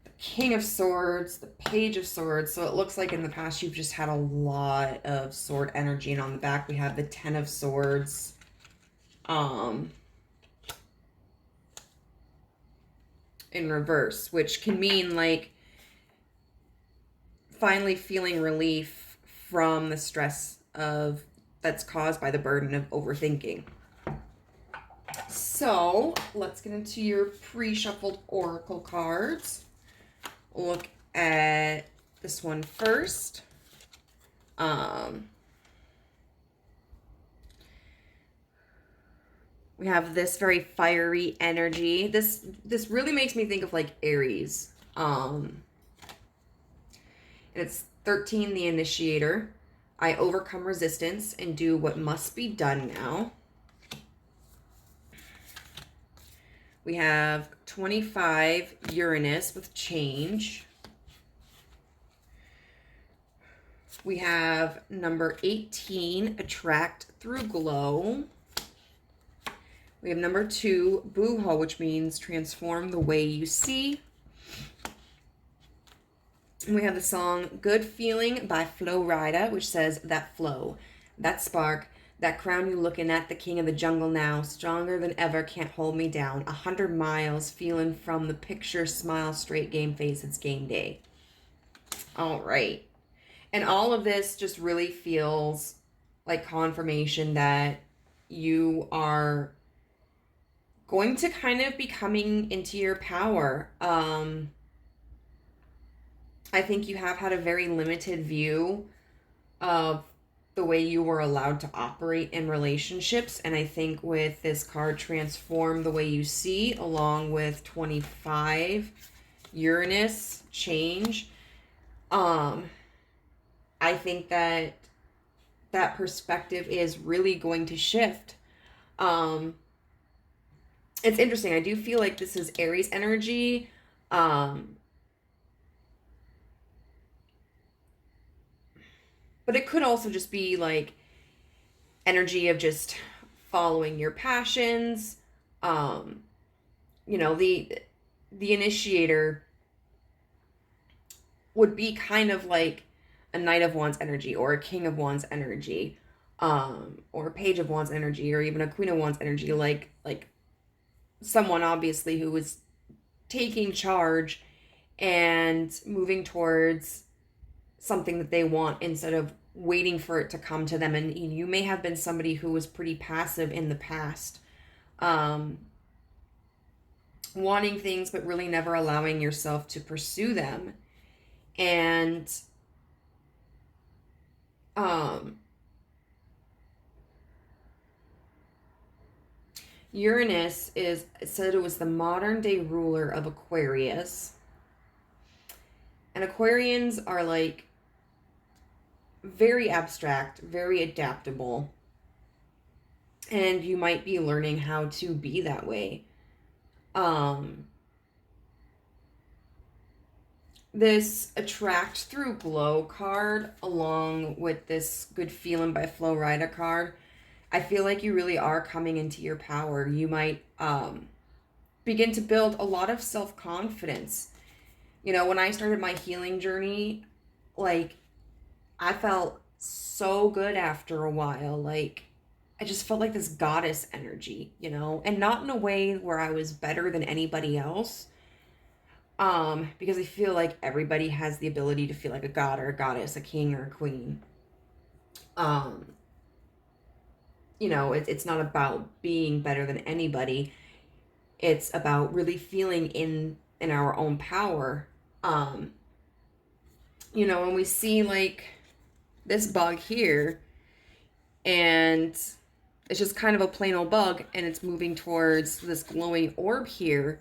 the King of Swords, the Page of Swords. So it looks like in the past you've just had a lot of sword energy. And on the back we have the Ten of Swords. In reverse, which can mean like finally feeling relief from the stress of that's caused by the burden of overthinking. So let's get into your pre-shuffled oracle cards. Look at this one first. We have this very fiery energy. This really makes me think of like Aries. And it's 13, the Initiator. I overcome resistance and do what must be done now. We have 25, Uranus with change. We have number 18, attract through glow. We have number 2, Booho, which means transform the way you see. And we have the song Good Feeling by Flo Rida, which says, that flow, that spark, that crown you looking at, the king of the jungle now, stronger than ever, can't hold me down. 100 miles, feeling from the picture, smile, straight game face, it's game day. All right. And all of this just really feels like confirmation that you are going to kind of be coming into your power. I think you have had a very limited view of the way you were allowed to operate in relationships. And I think with this card, transform the way you see, along with 25, Uranus, change. I think that perspective is really going to shift. It's interesting. I do feel like this is Aries energy. But it could also just be like energy of just following your passions. You know, the Initiator would be kind of like a Knight of Wands energy, or a King of Wands energy, or a Page of Wands energy, or even a Queen of Wands energy, like someone obviously who was taking charge and moving towards something that they want instead of waiting for it to come to them. And you may have been somebody who was pretty passive in the past, wanting things but really never allowing yourself to pursue them. And Uranus it said it was the modern day ruler of Aquarius. And Aquarians are like very abstract, very adaptable. And you might be learning how to be that way. this attract through glow card along with this good feeling by Flo Rida card, I feel like you really are coming into your power. You might begin to build a lot of self-confidence. You know, when I started my healing journey, like, I felt so good after a while. Like, I just felt like this goddess energy, you know, and not in a way where I was better than anybody else. Because I feel like everybody has the ability to feel like a god or a goddess, a king or a queen. Um, you know, it's not about being better than anybody. It's about really feeling in our own power. Um, you know, when we see like this bug here, and it's just kind of a plain old bug, and it's moving towards this glowing orb here,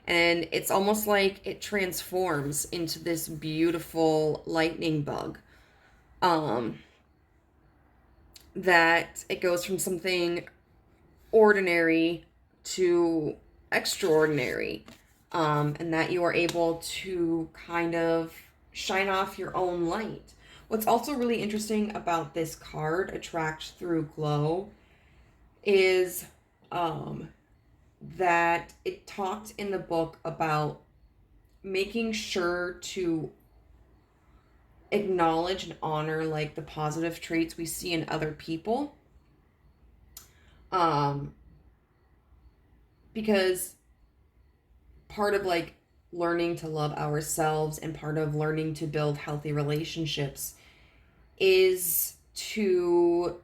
and it's almost like it transforms into this beautiful lightning bug. That it goes from something ordinary to extraordinary, and that you are able to kind of shine off your own light. What's also really interesting about this card, Attract Through Glow, is that it talked in the book about making sure to acknowledge and honor like the positive traits we see in other people, because part of like learning to love ourselves and part of learning to build healthy relationships is to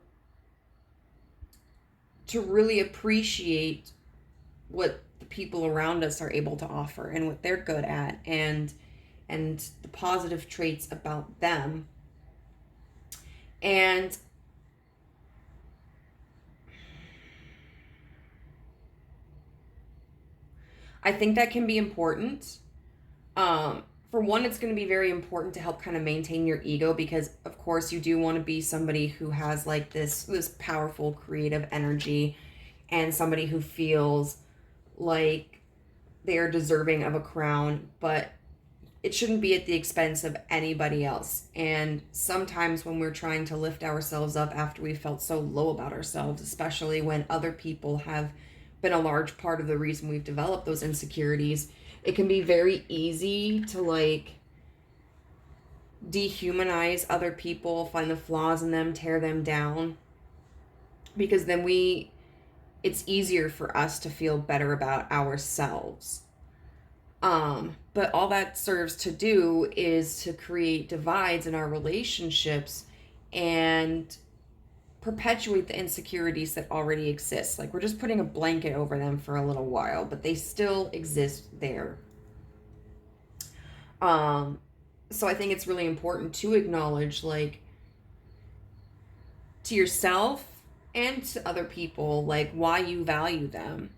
really appreciate what the people around us are able to offer and what they're good at, and the positive traits about them. And I think that can be important. For one, it's going to be very important to help kind of maintain your ego, because of course you do want to be somebody who has like this powerful creative energy, and somebody who feels like they are deserving of a crown, but it shouldn't be at the expense of anybody else. And sometimes when we're trying to lift ourselves up after we felt so low about ourselves, especially when other people have been a large part of the reason we've developed those insecurities, it can be very easy to like dehumanize other people, find the flaws in them, tear them down, because then it's easier for us to feel better about ourselves. But all that serves to do is to create divides in our relationships and perpetuate the insecurities that already exist. Like, we're just putting a blanket over them for a little while, but they still exist there. So I think it's really important to acknowledge, like, to yourself and to other people, like, why you value them.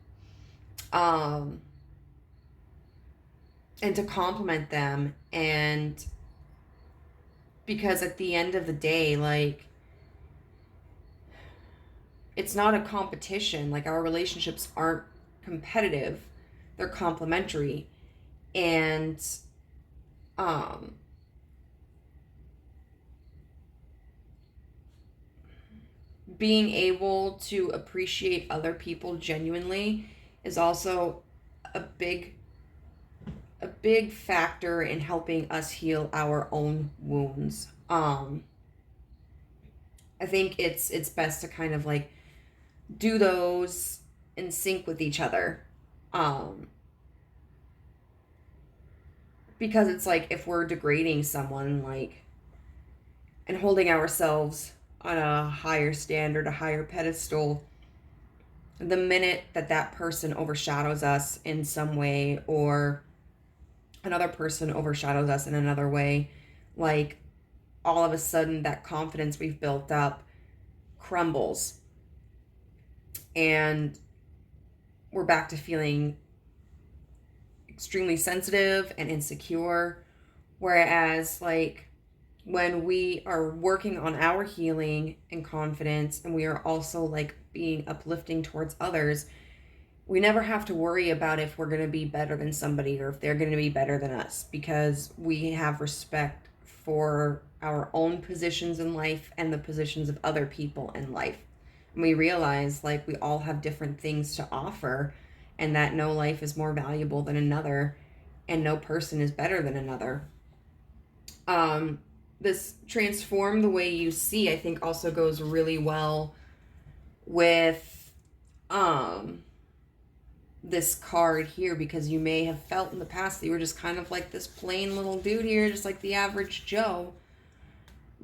And to compliment them, and because at the end of the day, like, it's not a competition. Like, our relationships aren't competitive, they're complementary. And being able to appreciate other people genuinely is also a big factor in helping us heal our own wounds. I think it's best to kind of like do those in sync with each other. Because it's like, if we're degrading someone, like, and holding ourselves on a higher standard, a higher pedestal, the minute that that person overshadows us in some way, or another person overshadows us in another way, like, all of a sudden that confidence we've built up crumbles, and we're back to feeling extremely sensitive and insecure. Whereas, like, when we are working on our healing and confidence, and we are also like being uplifting towards others, we never have to worry about if we're going to be better than somebody or if they're going to be better than us, because we have respect for our own positions in life and the positions of other people in life. And we realize like we all have different things to offer, and that no life is more valuable than another and no person is better than another. This transform the way you see, I think, also goes really well with this card here, because you may have felt in the past that you were just kind of like this plain little dude here, just like the average Joe.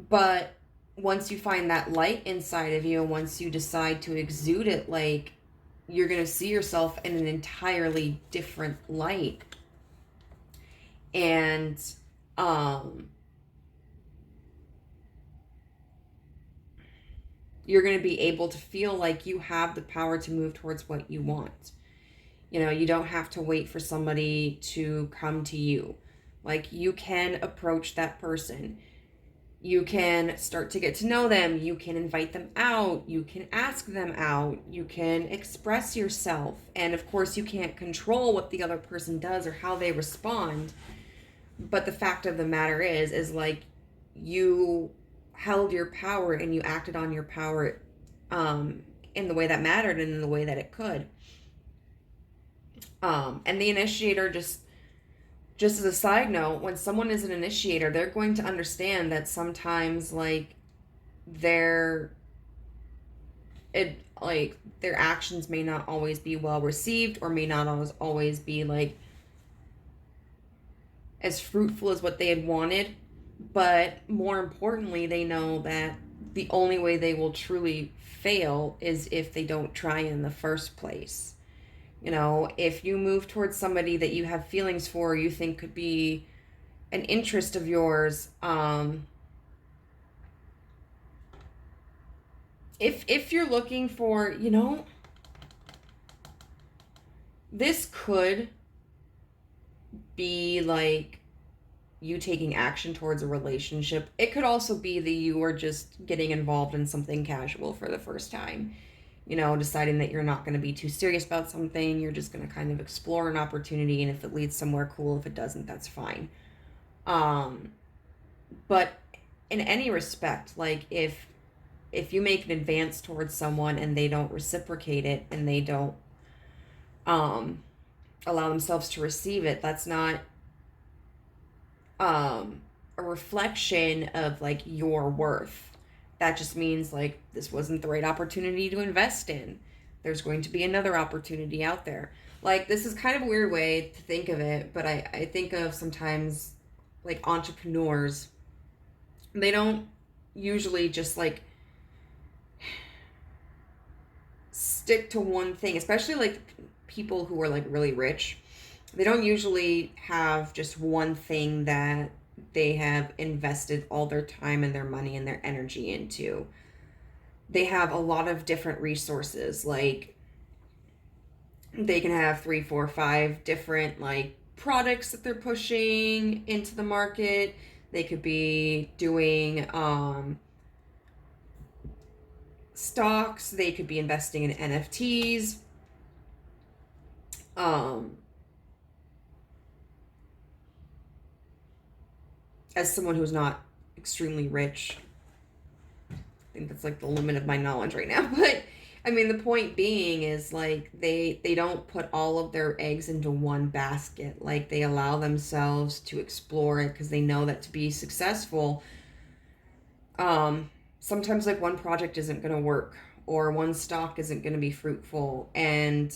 But once you find that light inside of you, and once you decide to exude it, like, you're going to see yourself in an entirely different light. And you're going to be able to feel like you have the power to move towards what you want. You know, you don't have to wait for somebody to come to you. Like, you can approach that person. You can start to get to know them. You can invite them out. You can ask them out. You can express yourself. And of course, you can't control what the other person does or how they respond. But the fact of the matter is like, you held your power and you acted on your power in the way that mattered and in the way that it could. And the initiator, just as a side note, when someone is an initiator, they're going to understand that sometimes like their actions may not always be well received, or may not always be like as fruitful as what they had wanted. But more importantly, they know that the only way they will truly fail is if they don't try in the first place. You know, if you move towards somebody that you have feelings for, you think could be an interest of yours, if you're looking for, you know, this could be like you taking action towards a relationship. It could also be that you are just getting involved in something casual for the first time. You know, deciding that you're not going to be too serious about something. You're just going to kind of explore an opportunity, and if it leads somewhere, cool. If it doesn't, that's fine. But in any respect, like if you make an advance towards someone and they don't reciprocate it, and they don't allow themselves to receive it, that's not a reflection of like your worth. That just means like this wasn't the right opportunity to invest in. There's going to be another opportunity out there. Like, this is kind of a weird way to think of it, but I think of sometimes like entrepreneurs. They don't usually just like stick to one thing, especially like people who are like really rich. They don't usually have just one thing that they have invested all their time and their money and their energy into. They have a lot of different resources. Like, they can have 3, 4, 5 different like products that they're pushing into the market. They could be doing stocks. They could be investing in NFTs. As someone who's not extremely rich, I think that's like the limit of my knowledge right now. But I mean, the point being is like they don't put all of their eggs into one basket. Like, they allow themselves to explore it, because they know that to be successful, sometimes like one project isn't going to work, or one stock isn't going to be fruitful. And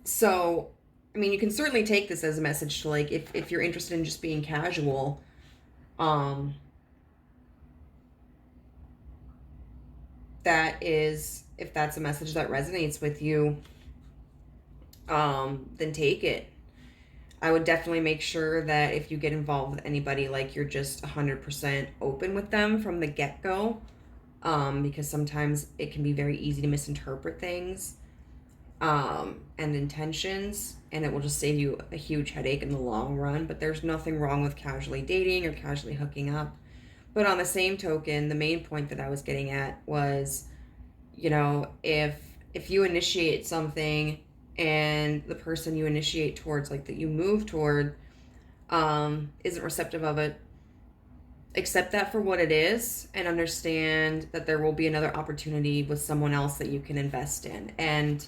so I mean, you can certainly take this as a message to like, if you're interested in just being casual, that is, if that's a message that resonates with you, then take it. I would definitely make sure that if you get involved with anybody, like, you're just 100% open with them from the get-go, because sometimes it can be very easy to misinterpret things and intentions, and it will just save you a huge headache in the long run. But there's nothing wrong with casually dating or casually hooking up. But on the same token, the main point that I was getting at was You know, if you initiate something and the person you initiate towards, like that you move toward, isn't receptive of it, accept that for what it is and understand that there will be another opportunity with someone else that you can invest in. And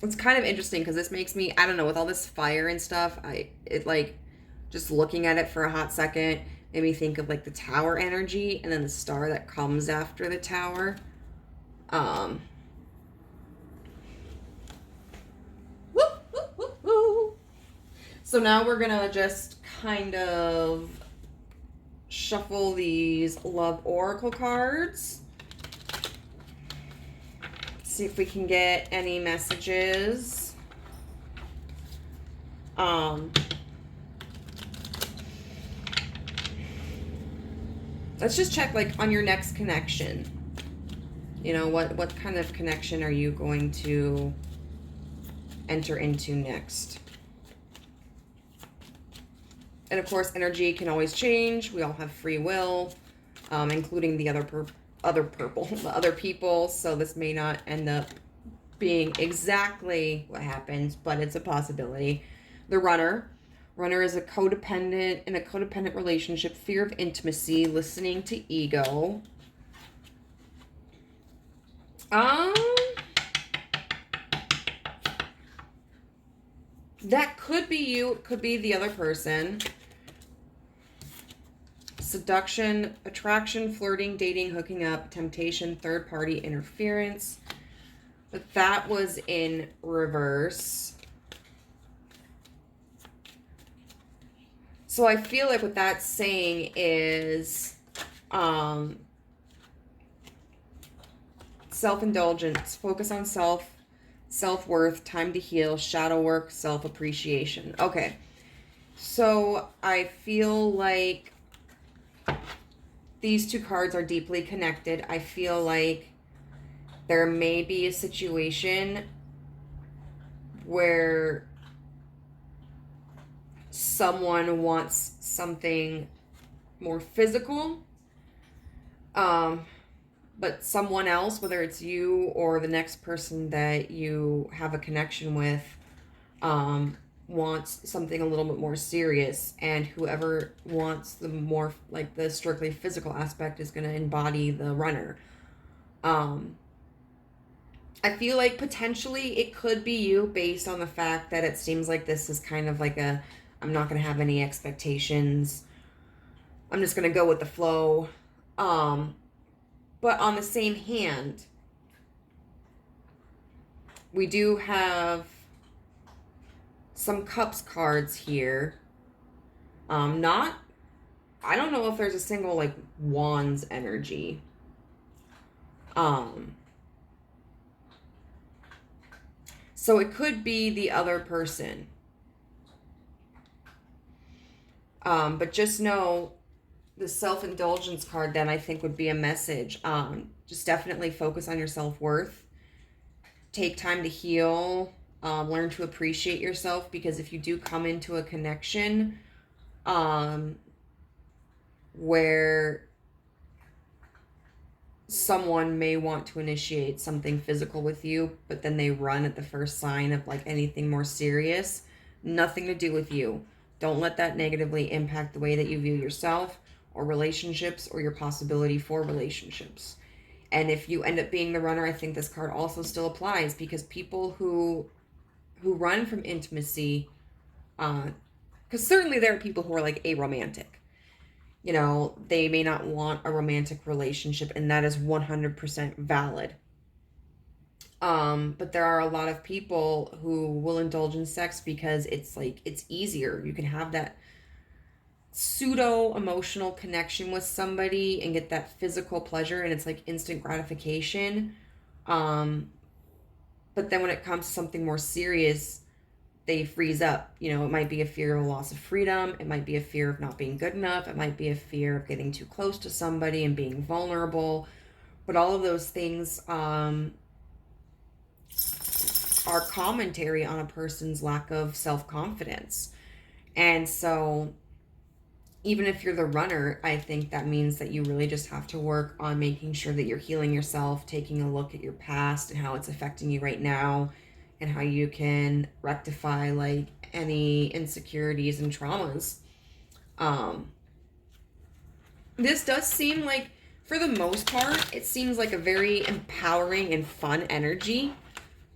it's kind of interesting because this makes me, I don't know, with all this fire and stuff, it like, just looking at it for a hot second made me think of like the tower energy and then the star that comes after the tower. Um, woo, woo, woo, woo. So now we're gonna just kind of shuffle these love oracle cards. See if we can get any messages. Let's just check like on your next connection. You know, what kind of connection are you going to enter into next? And of course, energy can always change. We all have free will, including the other people. So this may not end up being exactly what happens, but it's a possibility. The runner. Runner is a codependent in a codependent relationship, fear of intimacy, listening to ego. That could be you, it could be the other person. Seduction, attraction, flirting, dating, hooking up, temptation, third party interference. But that was in reverse. So I feel like what that's saying is self-indulgence, focus on self-worth, time to heal, shadow work, self-appreciation. Okay. So I feel like these two cards are deeply connected. I feel like there may be a situation where someone wants something more physical, but someone else, whether it's you or the next person that you have a connection with, wants something a little bit more serious, and whoever wants the more like the strictly physical aspect is going to embody the runner. I feel like potentially it could be you based on the fact that it seems like this is kind of like a, I'm not going to have any expectations. I'm just going to go with the flow. But on the same hand, we do have some cups cards here. I don't know if there's a single like wands energy. So it could be the other person. But just know the self-indulgence card then I think would be a message. Just definitely focus on your self-worth. Take time to heal. Learn to appreciate yourself, because if you do come into a connection where someone may want to initiate something physical with you, but then they run at the first sign of like anything more serious, nothing to do with you. Don't let that negatively impact the way that you view yourself or relationships or your possibility for relationships. And if you end up being the runner, I think this card also still applies, because people who run from intimacy, because certainly there are people who are like aromantic. You know, they may not want a romantic relationship, and that is 100% valid. But there are a lot of people who will indulge in sex because it's like, it's easier. You can have that pseudo emotional connection with somebody and get that physical pleasure, and it's like instant gratification. But then when it comes to something more serious, they freeze up. You know, it might be a fear of a loss of freedom. It might be a fear of not being good enough. It might be a fear of getting too close to somebody and being vulnerable. But all of those things are commentary on a person's lack of self-confidence. And so even if you're the runner, I think that means that you really just have to work on making sure that you're healing yourself, taking a look at your past and how it's affecting you right now, and how you can rectify like any insecurities and traumas. This does seem like, for the most part, it seems like a very empowering and fun energy.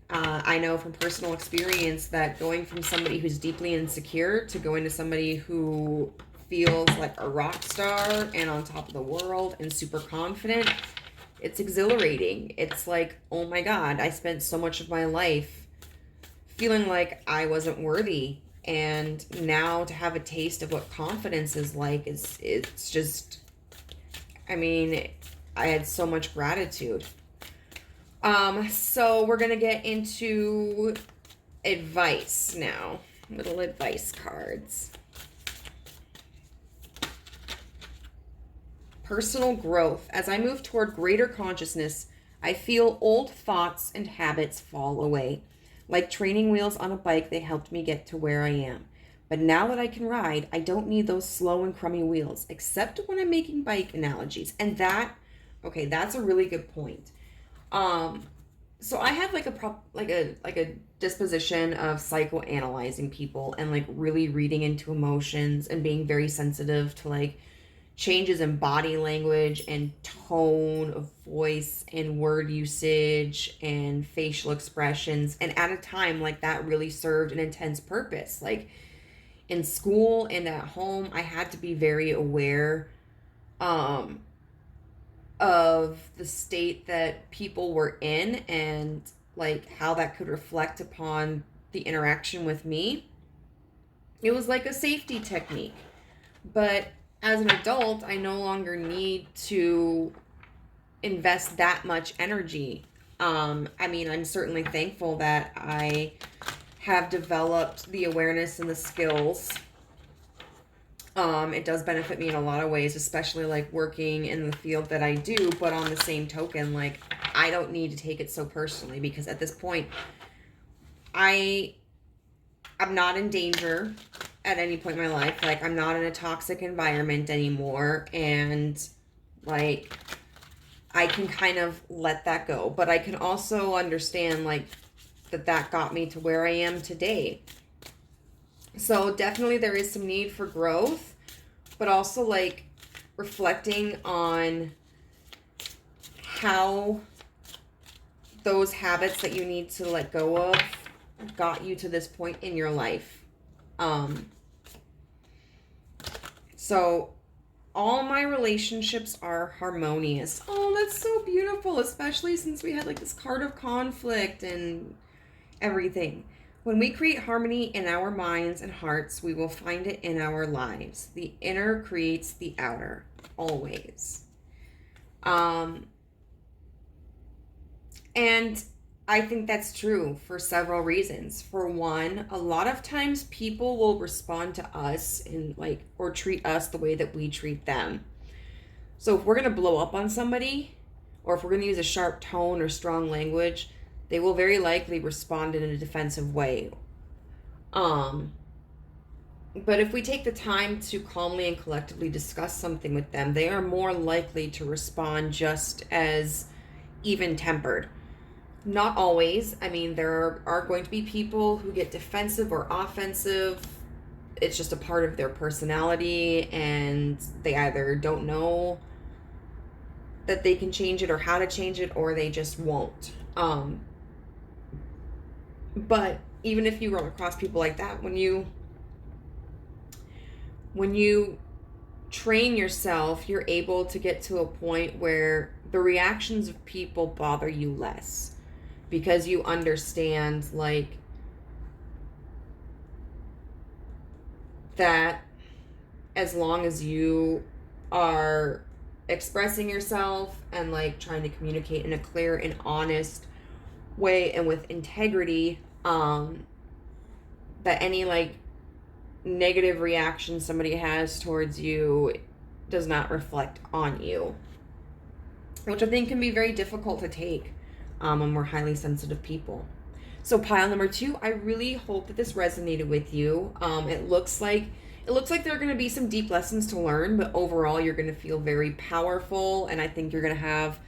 I know from personal experience that going from somebody who's deeply insecure to going to somebody who feels like a rock star and on top of the world and super confident, it's exhilarating. It's like, oh my God, I spent so much of my life feeling like I wasn't worthy. And now to have a taste of what confidence is like, it's just, I mean, I had so much gratitude. So we're going to get into advice now. Little advice cards. Personal growth. As I move toward greater consciousness, I feel old thoughts and habits fall away. Like training wheels on a bike, they helped me get to where I am. But now that I can ride, I don't need those slow and crummy wheels, except when I'm making bike analogies. And that's a really good point. So I have like a disposition of psychoanalyzing people and like really reading into emotions and being very sensitive to like changes in body language and tone of voice and word usage and facial expressions. And at a time like that really served an intense purpose. Like in school and at home, I had to be very aware of the state that people were in and like how that could reflect upon the interaction with me. It was like a safety technique. But as an adult, I no longer need to invest that much energy. I mean, I'm certainly thankful that I have developed the awareness and the skills. It does benefit me in a lot of ways, especially like working in the field that I do. But on the same token, like I don't need to take it so personally, because at this point, I'm not in danger at any point in my life. Like I'm not in a toxic environment anymore, and like I can kind of let that go. But I can also understand like that got me to where I am today. So definitely there is some need for growth, but also like reflecting on how those habits that you need to let go of got you to this point in your life. So all my relationships are harmonious. Oh, that's so beautiful, especially since we had like this card of conflict and everything. When we create harmony in our minds and hearts, we will find it in our lives. The inner creates the outer, always. And I think that's true for several reasons. For one, a lot of times people will respond to us in like, or treat us the way that we treat them. So if we're going to blow up on somebody, or if we're going to use a sharp tone or strong language, they will very likely respond in a defensive way. But if we take the time to calmly and collectively discuss something with them, they are more likely to respond just as even-tempered. Not always. I mean, there are going to be people who get defensive or offensive. It's just a part of their personality, and they either don't know that they can change it or how to change it, or they just won't. But even if you run across people like that, when you train yourself, you're able to get to a point where the reactions of people bother you less, because you understand like that as long as you are expressing yourself and like trying to communicate in a clear and honest way and with integrity, that any like negative reaction somebody has towards you does not reflect on you, which I think can be very difficult to take when we're highly sensitive people. So pile number 2, I really hope that this resonated with you. It looks like it looks like there are going to be some deep lessons to learn, but overall you're going to feel very powerful, and I think you're going to have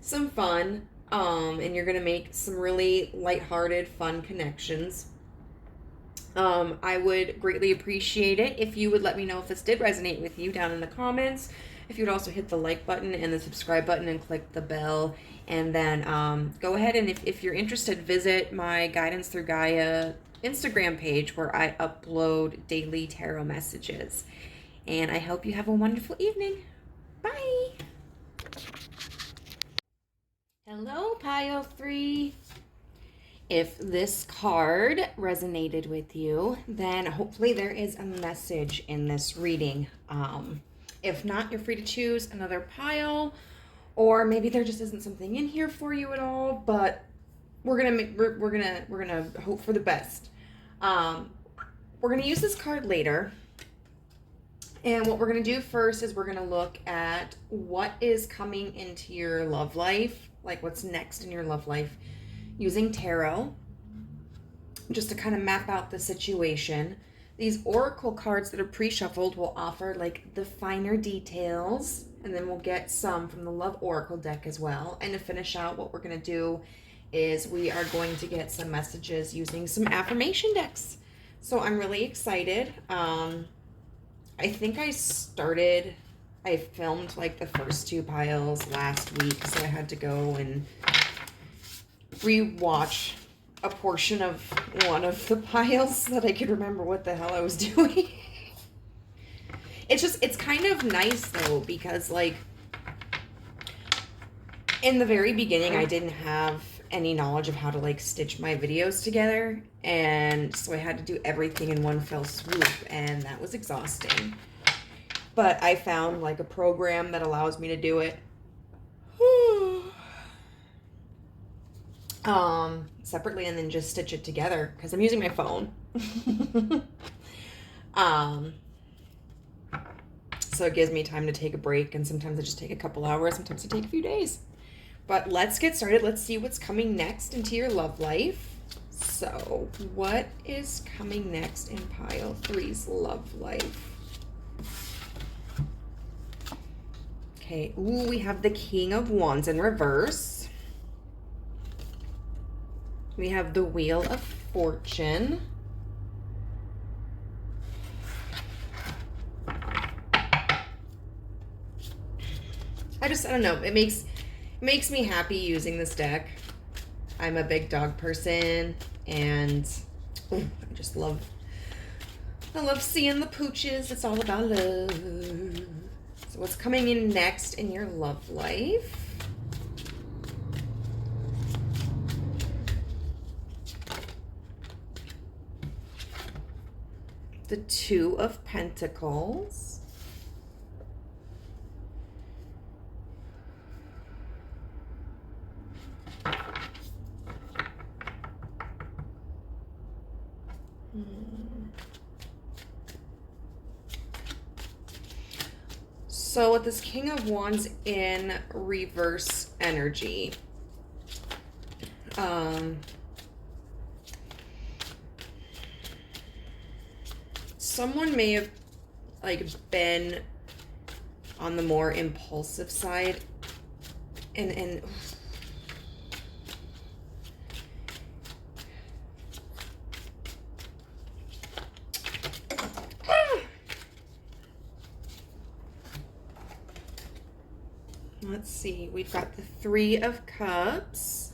some fun, and you're going to make some really lighthearted, fun connections. I would greatly appreciate it if you would let me know if this did resonate with you down in the comments. If you would also hit the like button and the subscribe button and click the bell. And then go ahead and if you're interested, visit my Guidance Through Gaia Instagram page where I upload daily tarot messages. And I hope you have a wonderful evening. Bye. Hello, Pile 3. If this card resonated with you, then hopefully there is a message in this reading. If not, you're free to choose another pile, or maybe there just isn't something in here for you at all. But we're gonna hope for the best. We're gonna use this card later, and what we're gonna do first is we're gonna look at what is coming into your love life, like what's next in your love life, using tarot, just to kind of map out the situation. These oracle cards that are pre-shuffled will offer like the finer details, and then we'll get some from the Love Oracle deck as well. And to finish out, what we're going to do is we are going to get some messages using some affirmation decks. So I'm really excited. I think I filmed like the first 2 piles last week, so I had to go and rewatch a portion of one of the piles so that I could remember what the hell I was doing. It's kind of nice though, because like in the very beginning I didn't have any knowledge of how to like stitch my videos together, and so I had to do everything in one fell swoop, and that was exhausting. But I found like a program that allows me to do it. Separately, and then just stitch it together because I'm using my phone. So it gives me time to take a break, and sometimes I just take a couple hours, sometimes I take a few days. But let's get started. Let's see what's coming next into your love life. So what is coming next in pile 3's love life? Okay, ooh, we have the King of Wands in reverse. We have the Wheel of Fortune. I don't know. It makes me happy using this deck. I'm a big dog person, and I love seeing the pooches. It's all about love. So what's coming in next in your love life? The 2 of Pentacles. So with this King of Wands in reverse energy, someone may have like been on the more impulsive side, and let's see, we've got the 3 of Cups,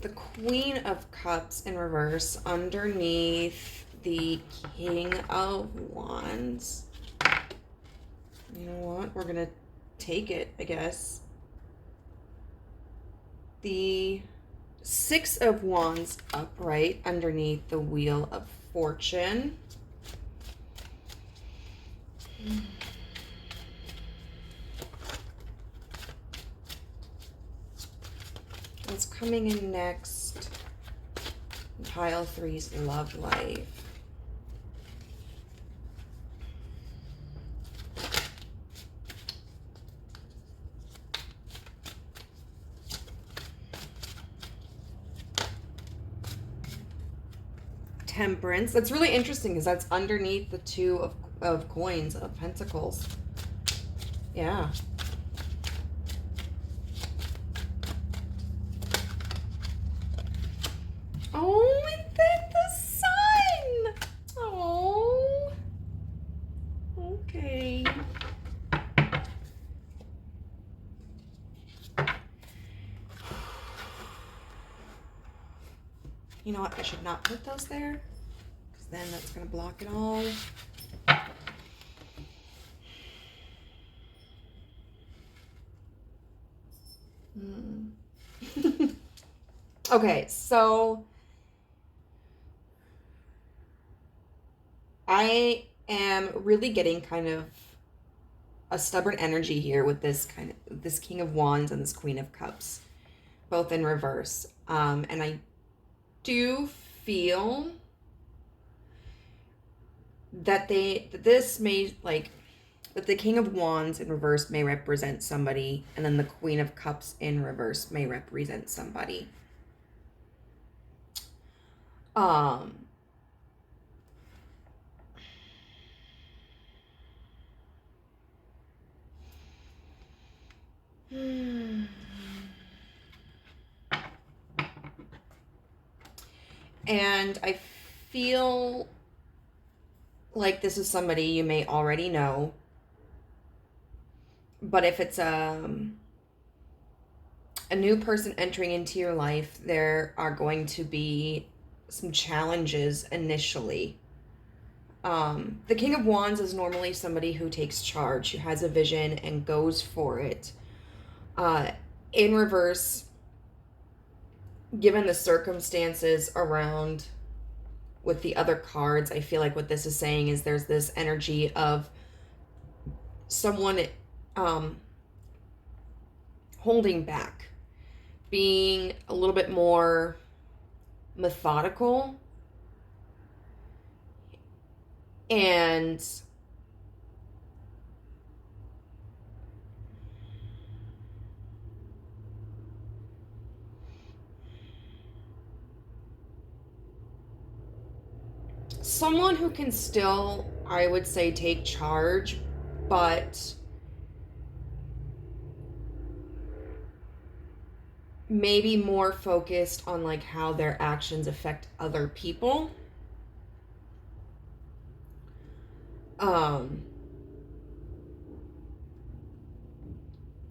the Queen of Cups in reverse underneath the King of Wands. You know what? We're going to take it, I guess. The 6 of Wands upright underneath the Wheel of Fortune. What's coming in next? Pile 3's love life. Temperance. That's really interesting because that's underneath the two of coins, of pentacles. Yeah. Oh, and then the sun. Oh. Okay. You know what? I should not put those there, because then that's going to block it all. Okay, so I am really getting kind of a stubborn energy here with this King of Wands and this Queen of Cups, both in reverse. And I do feel that that the King of Wands in reverse may represent somebody, and then the Queen of Cups in reverse may represent somebody. And I feel like this is somebody you may already know. But if it's a new person entering into your life, there are going to be some challenges initially. The King of Wands is normally somebody who takes charge, who has a vision and goes for it. In reverse, given the circumstances around with the other cards, I feel like what this is saying is there's this energy of someone holding back, being a little bit more methodical, and someone who can still, I would say, take charge, but maybe more focused on like how their actions affect other people.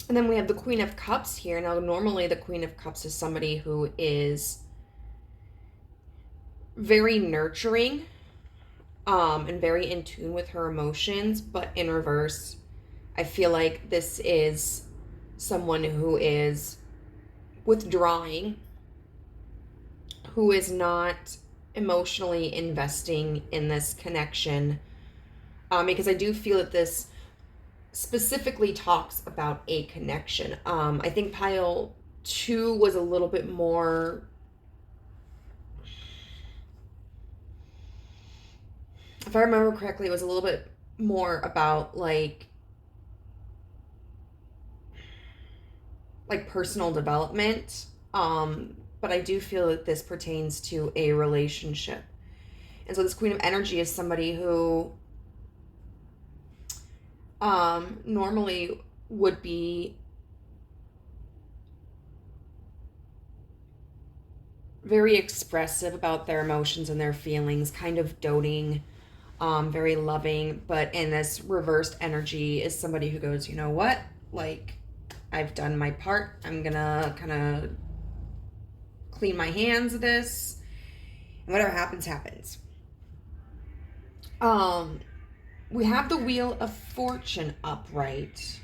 And then we have the Queen of Cups here. Now, normally the Queen of Cups is somebody who is very nurturing, and very in tune with her emotions, but in reverse, I feel like this is someone who is withdrawing, who is not emotionally investing in this connection, because I do feel that this specifically talks about a connection. I think pile 2 was a little bit more, if I remember correctly, it was a little bit more about like personal development. But I do feel that this pertains to a relationship. And so this Queen of Energy is somebody who normally would be very expressive about their emotions and their feelings, kind of doting, very loving, but in this reversed energy is somebody who goes, you know what, like, I've done my part, I'm gonna kind of clean my hands of this, and whatever happens, happens. We have the Wheel of Fortune upright,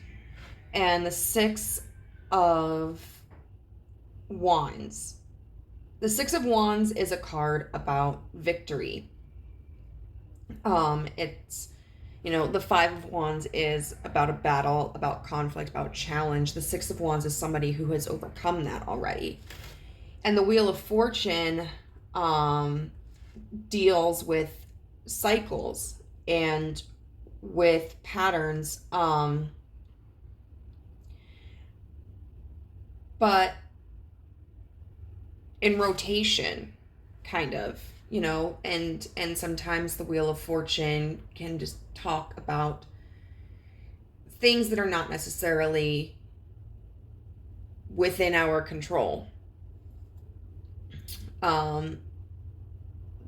and the Six of Wands. The Six of Wands is a card about victory. It's, the Five of Wands is about a battle, about conflict, about challenge. The Six of Wands is somebody who has overcome that already. And the Wheel of Fortune deals with cycles and with patterns, but in rotation, kind of. you know, and sometimes the Wheel of Fortune can just talk about things that are not necessarily within our control.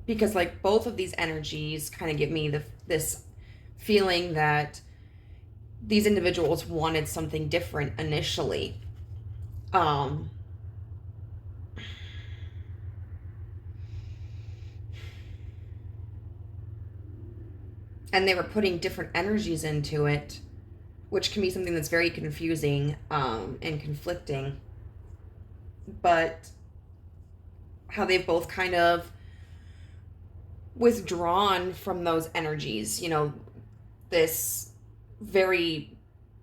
Because like both of these energies kind of give me this feeling that these individuals wanted something different initially. And they were putting different energies into it, which can be something that's very confusing and conflicting. But how they've both kind of withdrawn from those energies, you know, this very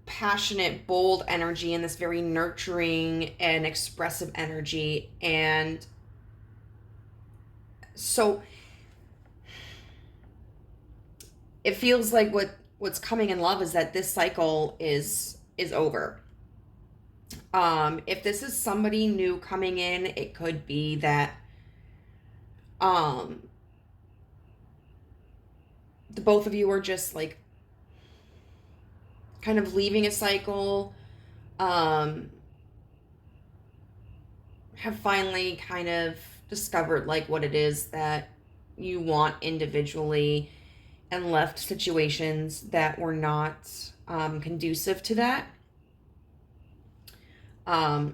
passionate, bold energy and this very nurturing and expressive energy. And so it feels like what's coming in love is that this cycle is over. If this is somebody new coming in, it could be that the both of you are just like kind of leaving a cycle, have finally kind of discovered like what it is that you want individually and left situations that were not conducive to that.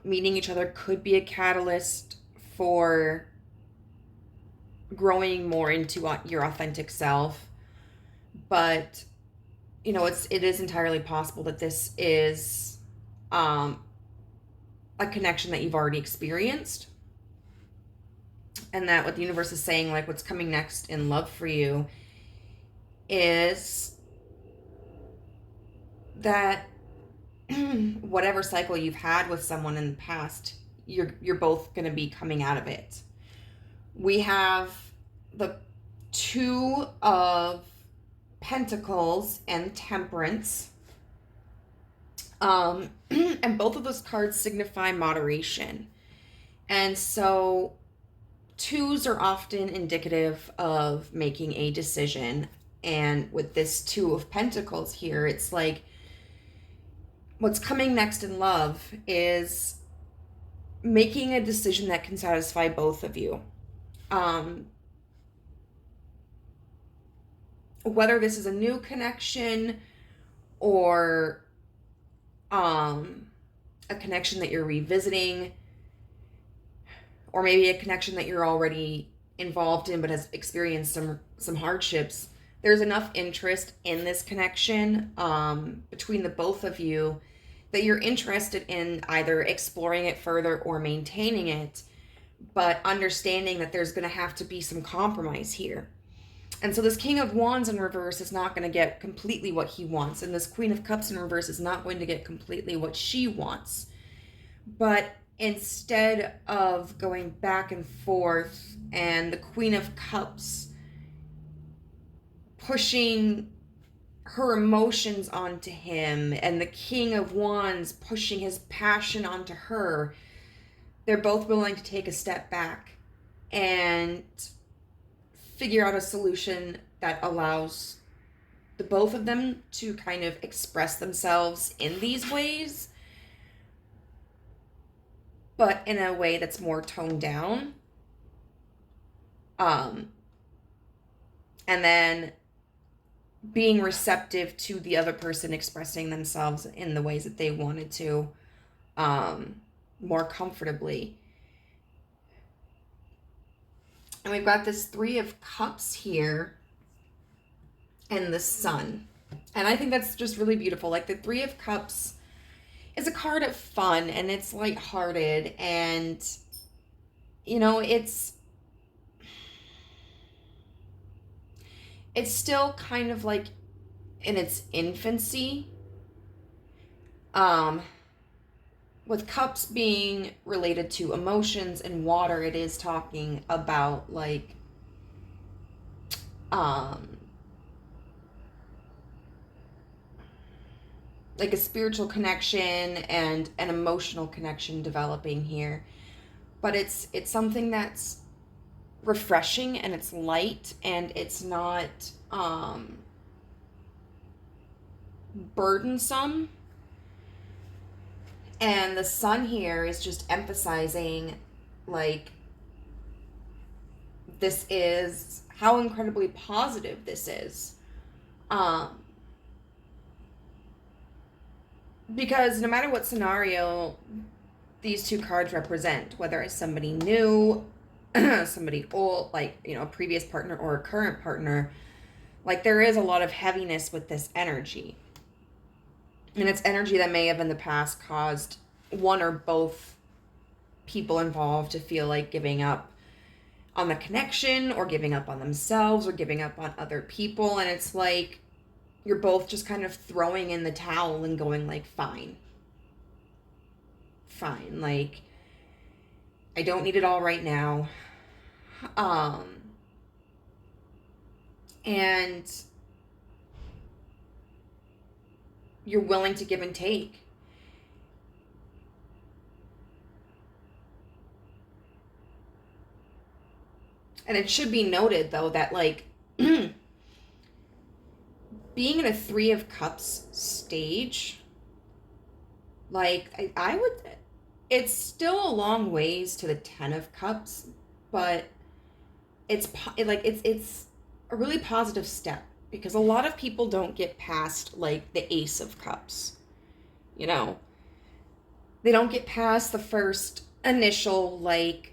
Meeting each other could be a catalyst for growing more into your authentic self. But, you know, it is entirely possible that this is a connection that you've already experienced. And that what the universe is saying, like what's coming next in love for you is that whatever cycle you've had with someone in the past, you're both going to be coming out of it. We have the Two of Pentacles and Temperance. And both of those cards signify moderation. And so twos are often indicative of making a decision. And with this Two of Pentacles here, it's like what's coming next in love is making a decision that can satisfy both of you. Whether this is a new connection or a connection that you're revisiting, or maybe a connection that you're already involved in but has experienced some hardships, there's enough interest in this connection between the both of you that you're interested in either exploring it further or maintaining it, but understanding that there's going to have to be some compromise here. And so this King of Wands in reverse is not going to get completely what he wants, and this Queen of Cups in reverse is not going to get completely what she wants. But instead of going back and forth and the Queen of Cups pushing her emotions onto him and the King of Wands pushing his passion onto her, they're both willing to take a step back and figure out a solution that allows the both of them to kind of express themselves in these ways, but in a way that's more toned down. And then being receptive to the other person expressing themselves in the ways that they wanted to, more comfortably. And we've got this Three of Cups here and the Sun. And I think that's just really beautiful. Like the Three of Cups is a card of fun and it's lighthearted, and, you know, it's still kind of like in its infancy. With cups being related to emotions and water, it is talking about like a spiritual connection and an emotional connection developing here. But it's something that's refreshing and it's light and it's not burdensome. And the sun here is just emphasizing, like, this is how incredibly positive this is. Because no matter what scenario these two cards represent, whether it's somebody new, somebody old, like, you know, a previous partner or a current partner, like, there is a lot of heaviness with this energy. And it's energy that may have in the past caused one or both people involved to feel like giving up on the connection or giving up on themselves or giving up on other people. And it's like you're both just kind of throwing in the towel and going like, fine. Like, I don't need it all right now. And you're willing to give and take. And it should be noted, though, that, like, being in a 3 of Cups stage, like, I would, it's still a long ways to the 10 of Cups, but it's a really positive step. Because a lot of people don't get past, like, the Ace of Cups. You know? They don't get past the first initial, like,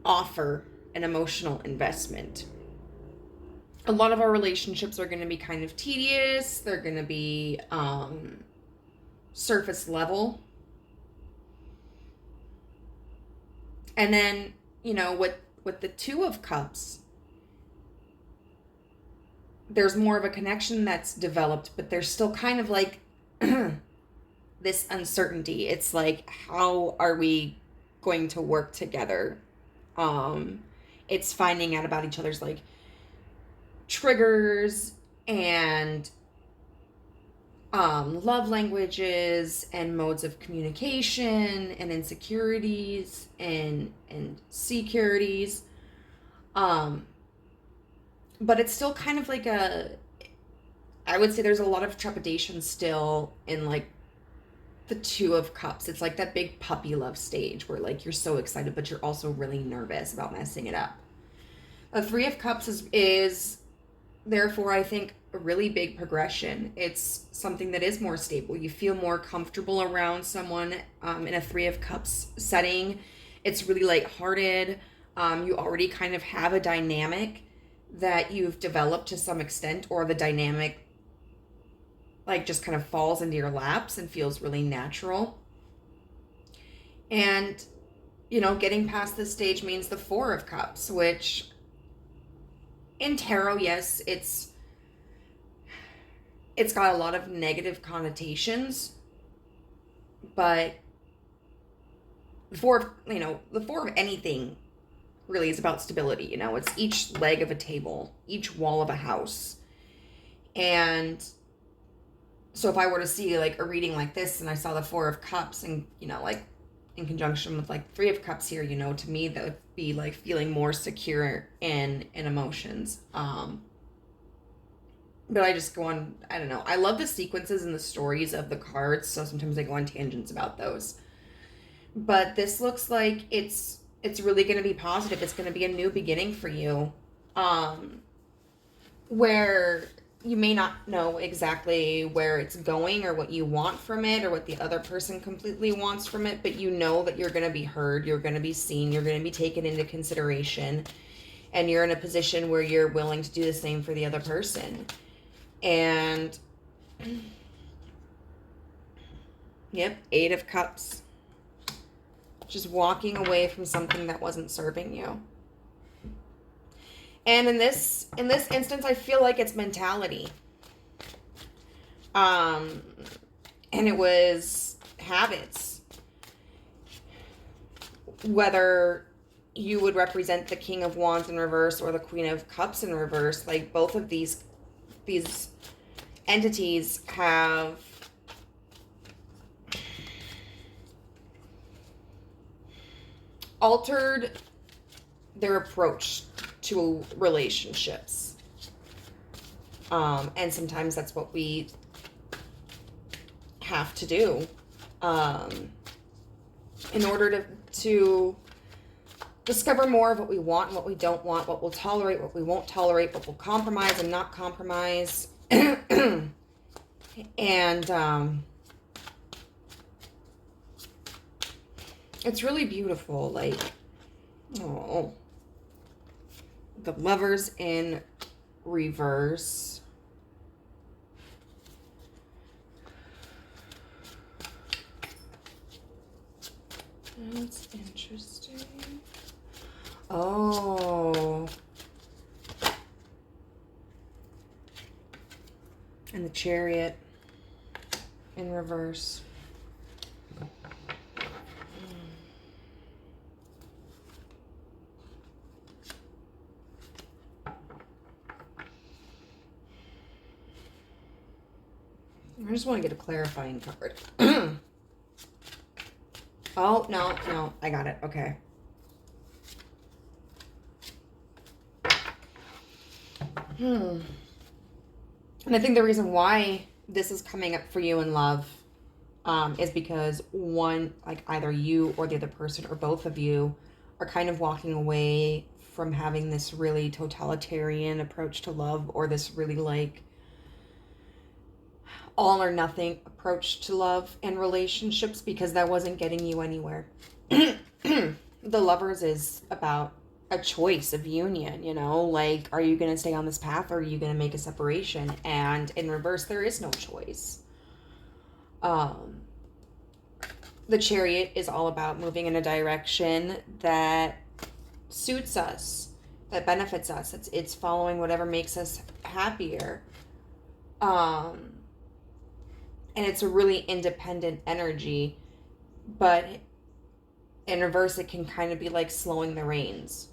offer an emotional investment. A lot of our relationships are going to be kind of tedious. They're going to be surface level. And then, you know, with the 2 of Cups, there's more of a connection that's developed, but there's still kind of like this uncertainty. It's like, how are we going to work together? It's finding out about each other's, like, triggers and love languages and modes of communication and insecurities and securities. But it's still kind of like I would say there's a lot of trepidation still in, like, the 2 of Cups. It's like that big puppy love stage where, like, you're so excited, but you're also really nervous about messing it up. A 3 of Cups is therefore, I think, a really big progression. It's something that is more stable. You feel more comfortable around someone in a 3 of Cups setting. It's really lighthearted. You already kind of have a dynamic that you've developed to some extent, or the dynamic, like, just kind of falls into your laps and feels really natural. And, you know, getting past this stage means the 4 of Cups, which in tarot, yes, it's got a lot of negative connotations, but the 4 of anything really is about stability. You know, it's each leg of a table, each wall of a house. And so if I were to see, like, a reading like this and I saw the 4 of Cups and, you know, like, in conjunction with, like, 3 of Cups here, you know, to me that would be, like, feeling more secure in emotions. But I just go on, I don't know. I love the sequences and the stories of the cards, so sometimes I go on tangents about those. But this looks like it's really going to be positive. It's going to be a new beginning for you, where you may not know exactly where it's going or what you want from it or what the other person completely wants from it, but you know that you're going to be heard, you're going to be seen, you're going to be taken into consideration, and you're in a position where you're willing to do the same for the other person. And yep, 8 of Cups. Just walking away from something that wasn't serving you. And in this instance, I feel like it's mentality. And it was habits. Whether you would represent the King of Wands in reverse or the Queen of Cups in reverse, like, both of these entities have altered their approach to relationships. And sometimes that's what we have to do in order to discover more of what we want and what we don't want, what we'll tolerate, what we won't tolerate, what we'll compromise and not compromise. And it's really beautiful. Like, oh, the Lovers in reverse. That's interesting. Oh. And the Chariot in reverse. I just want to get a clarifying card. Oh, no, I got it. Okay. And I think the reason why this is coming up for you in love is because one, like either you or the other person or both of you are kind of walking away from having this really totalitarian approach to love, or this really like all or nothing approach to love and relationships, because that wasn't getting you anywhere. The Lovers is about a choice of union, you know, like, are you going to stay on this path or are you going to make a separation? And in reverse, there is no choice. The Chariot is all about moving in a direction that suits us, that benefits us. It's following whatever makes us happier. And it's a really independent energy, but in reverse, it can kind of be like slowing the reins.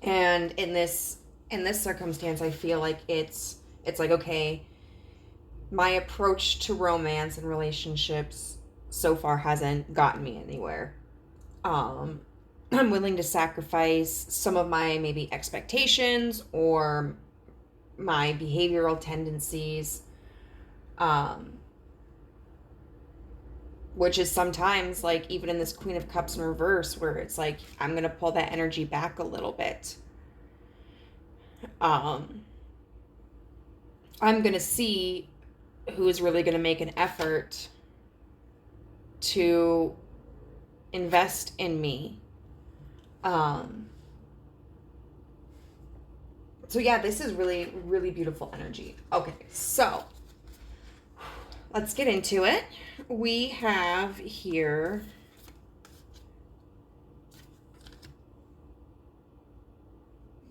And in this circumstance, I feel like it's like, okay, my approach to romance and relationships so far hasn't gotten me anywhere. I'm willing to sacrifice some of my maybe expectations or my behavioral tendencies, which is sometimes like even in this Queen of Cups in reverse, where it's like, I'm going to pull that energy back a little bit. I'm going to see who is really going to make an effort to invest in me. So yeah, this is really, really beautiful energy. Okay, so let's get into it. We have here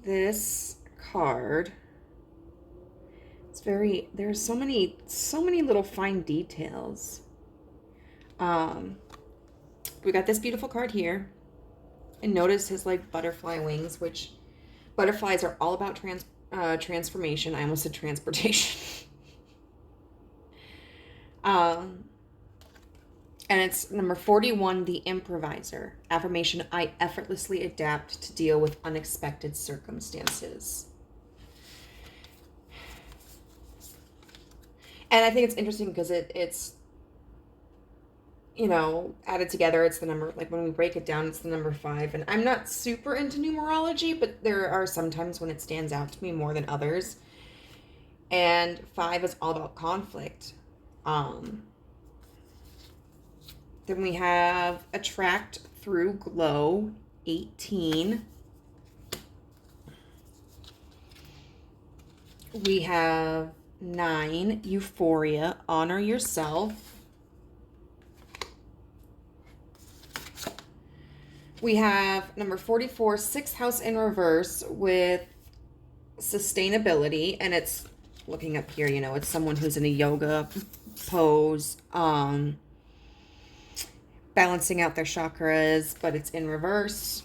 this card. It's very, there's so many little fine details. We got this beautiful card here. And notice his like butterfly wings, which butterflies are all about transformation. I almost said transportation. And it's number 41, the improviser. Affirmation, I effortlessly adapt to deal with unexpected circumstances. And I think it's interesting because it's, you know, added together, it's the number, like when we break it down, it's the number 5. And I'm not super into numerology, but there are some times when it stands out to me more than others. And 5 is all about conflict. Then we have attract through glow, 18. We have 9, euphoria, honor yourself. We have number 44, 6th house in reverse with sustainability. And it's looking up here, you know, it's someone who's in a yoga pose, balancing out their chakras, but it's in reverse.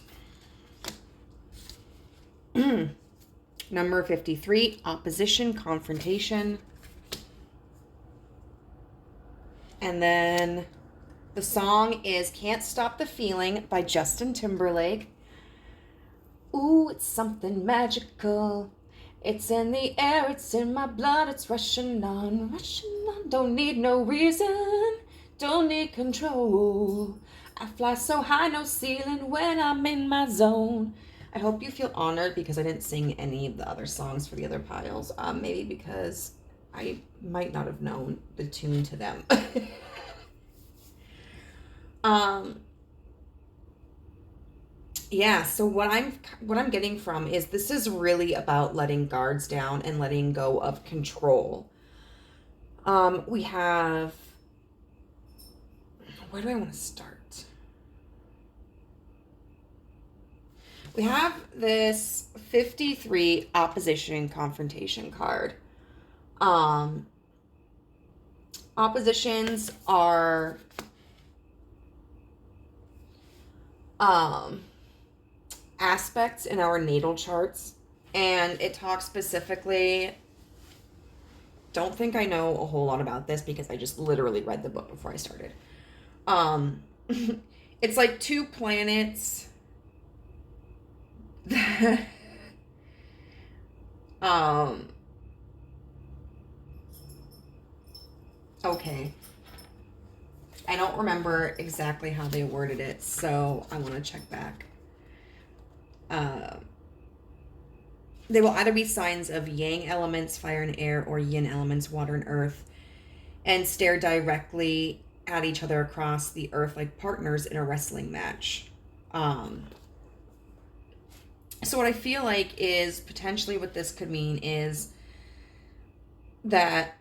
Number 53, opposition, confrontation. And then the song is Can't Stop the Feeling by Justin Timberlake. Ooh, it's something magical. It's in the air, it's in my blood, it's rushing on, rushing on. Don't need no reason, don't need control. I fly so high, no ceiling when I'm in my zone. I hope you feel honored because I didn't sing any of the other songs for the other piles. Maybe because I might not have known the tune to them. Yeah, so what I'm getting from is this is really about letting guards down and letting go of control. We have, where do I want to start? We have this 53 opposition confrontation card. Oppositions are aspects in our natal charts, and it talks specifically, don't think I know a whole lot about this because I just literally read the book before I started. It's like two planets that okay, I don't remember exactly how they worded it, so I want to check back. They will either be signs of yang elements, fire and air, or yin elements, water and earth, and stare directly at each other across the earth like partners in a wrestling match. So what I feel like is potentially what this could mean is that,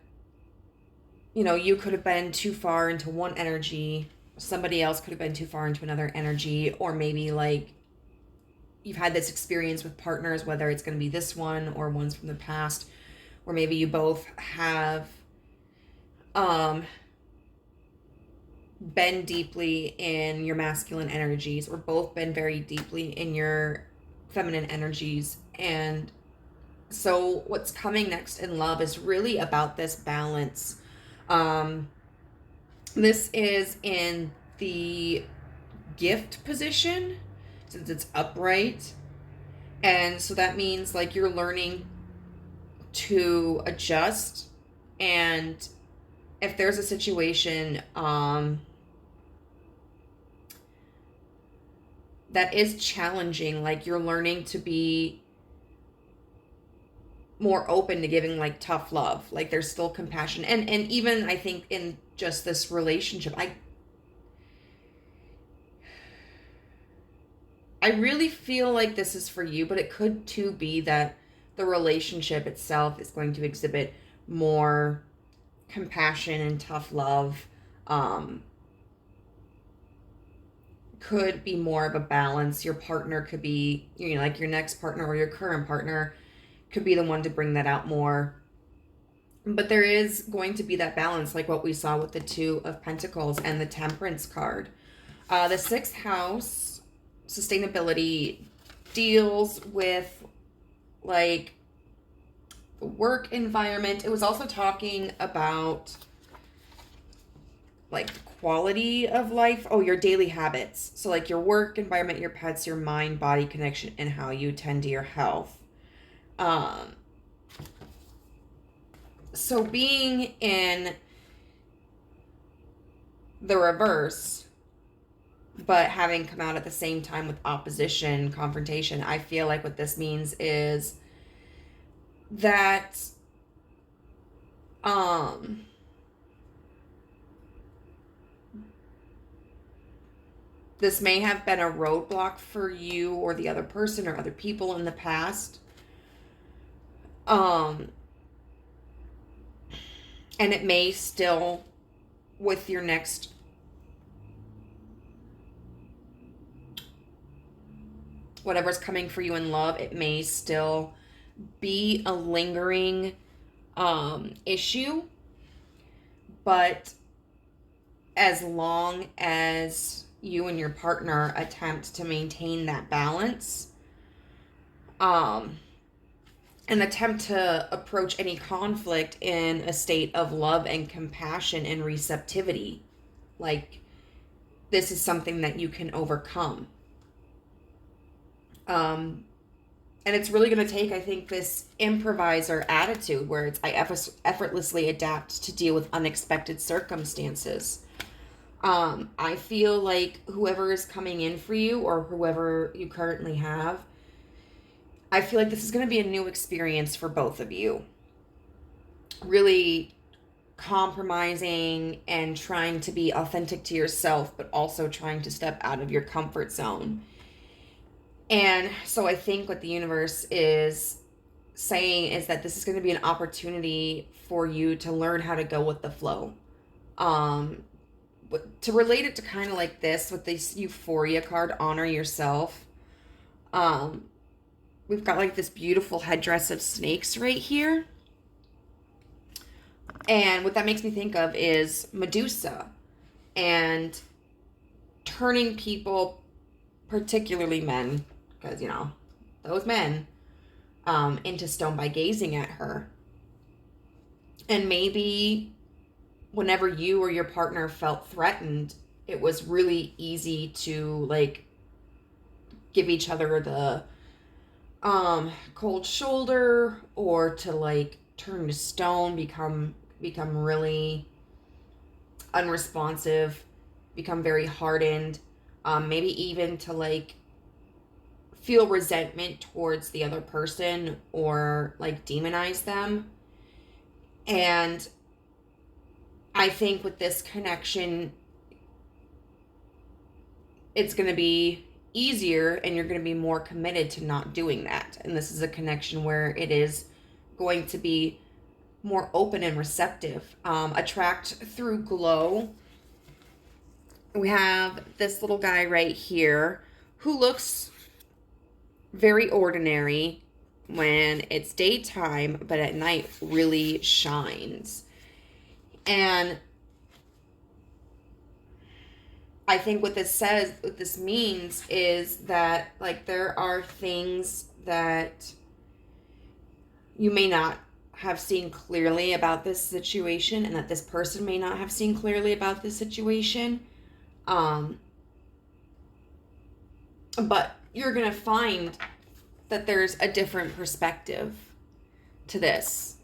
you know, you could have been too far into one energy, somebody else could have been too far into another energy, or maybe like you've had this experience with partners, whether it's going to be this one or ones from the past, or maybe you both have been deeply in your masculine energies, or both been very deeply in your feminine energies. And so what's coming next in love is really about this balance. This is in the gift position since it's upright, and so that means like you're learning to adjust, and if there's a situation that is challenging, like you're learning to be more open to giving like tough love, like there's still compassion, and even I think in just this relationship, I really feel like this is for you, but it could too be that the relationship itself is going to exhibit more compassion and tough love. Could be more of a balance. Your partner could be, you know, like your next partner or your current partner could be the one to bring that out more. But there is going to be that balance, like what we saw with the Two of Pentacles and the Temperance card. The sixth house, sustainability, deals with like work environment. It was also talking about like quality of life. Oh, your daily habits. So like your work environment, your pets, your mind, body connection, and how you tend to your health. So being in the reverse, but having come out at the same time with opposition, confrontation, I feel like what this means is that this may have been a roadblock for you or the other person or other people in the past. And it may still, with your next whatever's coming for you in love, it may still be a lingering issue. But as long as you and your partner attempt to maintain that balance, and attempt to approach any conflict in a state of love and compassion and receptivity, like this is something that you can overcome. And it's really going to take, I think, this improviser attitude where it's I effortlessly adapt to deal with unexpected circumstances. I feel like whoever is coming in for you or whoever you currently have, I feel like this is going to be a new experience for both of you. Really compromising and trying to be authentic to yourself, but also trying to step out of your comfort zone. And so I think what the universe is saying is that this is going to be an opportunity for you to learn how to go with the flow. To relate it to kind of like this with this Euphoria card, honor yourself. We've got like this beautiful headdress of snakes right here. And what that makes me think of is Medusa and turning people, particularly men, because, you know, those men, into stone by gazing at her. And maybe whenever you or your partner felt threatened, it was really easy to, like, give each other the cold shoulder, or to, like, turn to stone, become really unresponsive, become very hardened, maybe even to, like, feel resentment towards the other person or, like, demonize them. And I think with this connection, it's going to be easier and you're going to be more committed to not doing that. And this is a connection where it is going to be more open and receptive. Attract through glow. We have this little guy right here who looks very ordinary when it's daytime, but at night really shines. And I think what this means is that, like, there are things that you may not have seen clearly about this situation, and that this person may not have seen clearly about this situation. But you're going to find that there's a different perspective to this.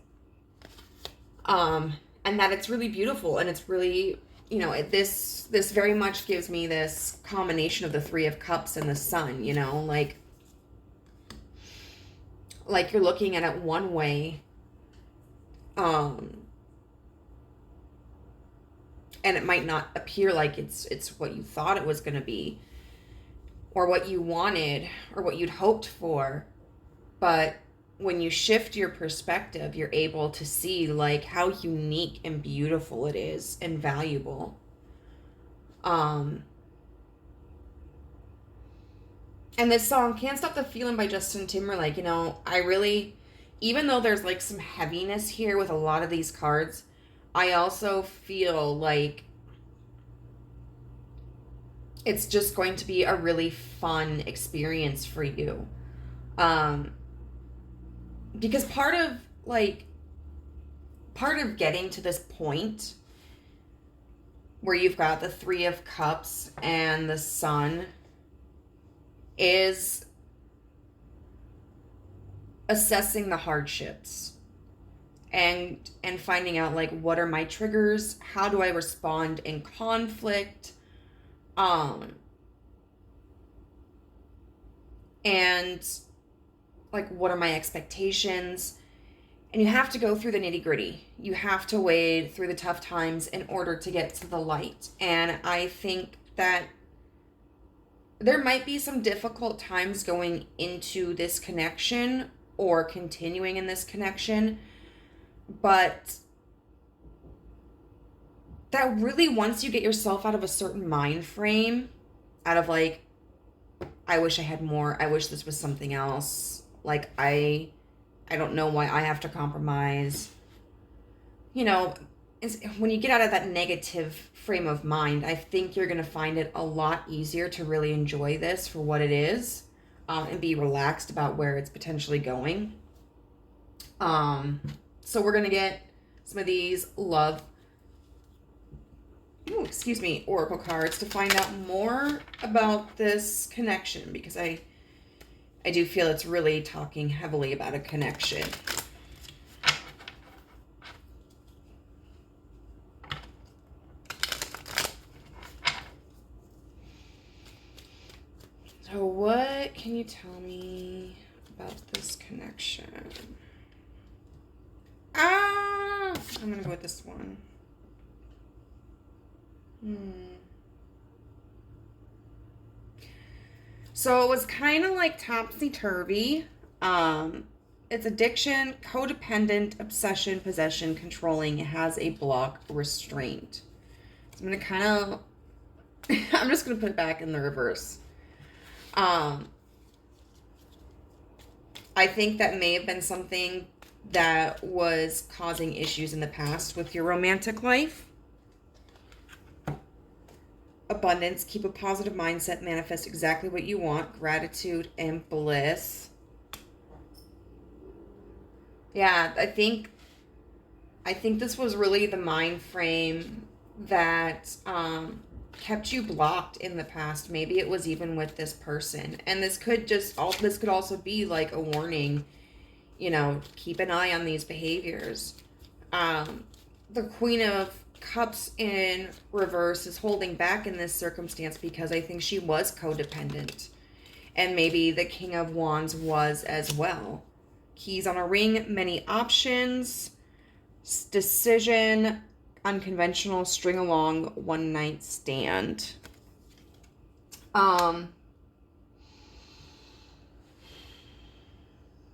And that it's really beautiful, and it's really, you know, this very much gives me this combination of the Three of Cups and the Sun, you know, like you're looking at it one way, and it might not appear like it's what you thought it was going to be, or what you wanted, or what you'd hoped for. But when you shift your perspective, you're able to see, like, how unique and beautiful it is and valuable. And this song, Can't Stop the Feeling by Justin Timberlake, you know, I really, even though there's, like, some heaviness here with a lot of these cards, I also feel like it's just going to be a really fun experience for you. Because part of getting to this point where you've got the Three of Cups and the Sun is assessing the hardships and finding out, like, what are my triggers? How do I respond in conflict? And, like, what are my expectations? And you have to go through the nitty-gritty. You have to wade through the tough times in order to get to the light. And I think that there might be some difficult times going into this connection or continuing in this connection, but that really, once you get yourself out of a certain mind frame, out of, like, I wish I had more, I wish this was something else, like, I don't know why I have to compromise, you know, when you get out of that negative frame of mind, I think you're going to find it a lot easier to really enjoy this for what it is, and be relaxed about where it's potentially going. So we're going to get some of these oracle cards to find out more about this connection, because I I do feel it's really talking heavily about a connection. So what can you tell me about this connection? I'm gonna go with this one. So it was kind of like topsy-turvy. It's addiction, codependent, obsession, possession, controlling. It has a block, restraint. So I'm going to kind of... I'm just going to put it back in the reverse. I think that may have been something that was causing issues in the past with your romantic life. Abundance, keep a positive mindset, manifest exactly what you want, gratitude and bliss. Yeah, I think this was really the mind frame that kept you blocked in the past. Maybe it was even with this person, and this could also be like a warning. Keep an eye on these behaviors. The Queen of Cups in reverse is holding back in this circumstance because I think she was codependent, and maybe the King of Wands was as well. Keys on a ring, many options, decision, unconventional, string along, one night stand.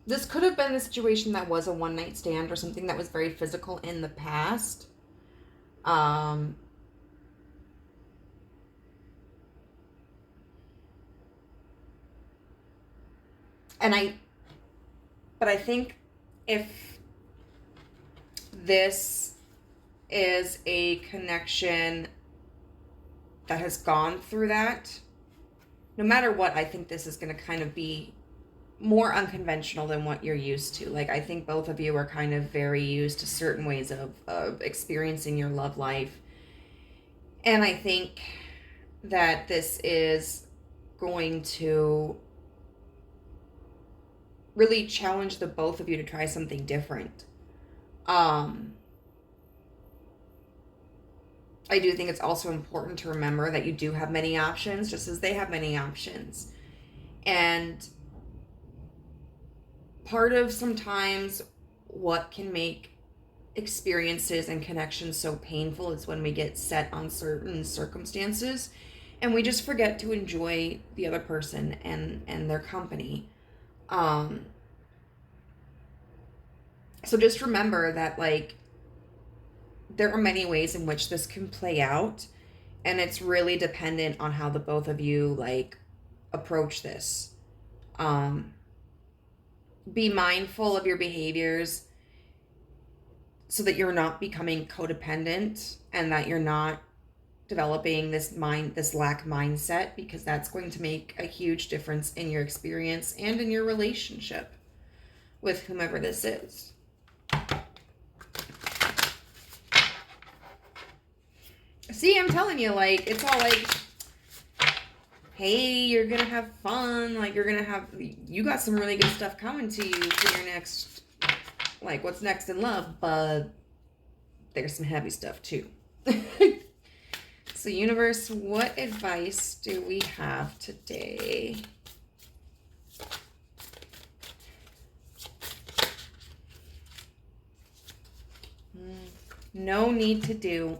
This could have been a situation that was a one night stand or something that was very physical in the past. But I think if this is a connection that has gone through that, no matter what, I think this is going to kind of be more unconventional than what you're used to. Like, I think both of you are kind of very used to certain ways of experiencing your love life. And I think that this is going to really challenge the both of you to try something different. I do think it's also important to remember that you do have many options, just as they have many options. And part of sometimes what can make experiences and connections so painful is when we get set on certain circumstances and we just forget to enjoy the other person and their company. So just remember that, like, there are many ways in which this can play out, and it's really dependent on how the both of you, like, approach this. Be mindful of your behaviors so that you're not becoming codependent and that you're not developing this lack mindset, because that's going to make a huge difference in your experience and in your relationship with whomever this is. See, I'm telling you, like, it's all like, hey, you're gonna have fun, like, you got some really good stuff coming to you for your next, like, what's next in love, but there's some heavy stuff too. So, universe, what advice do we have today? No need to do.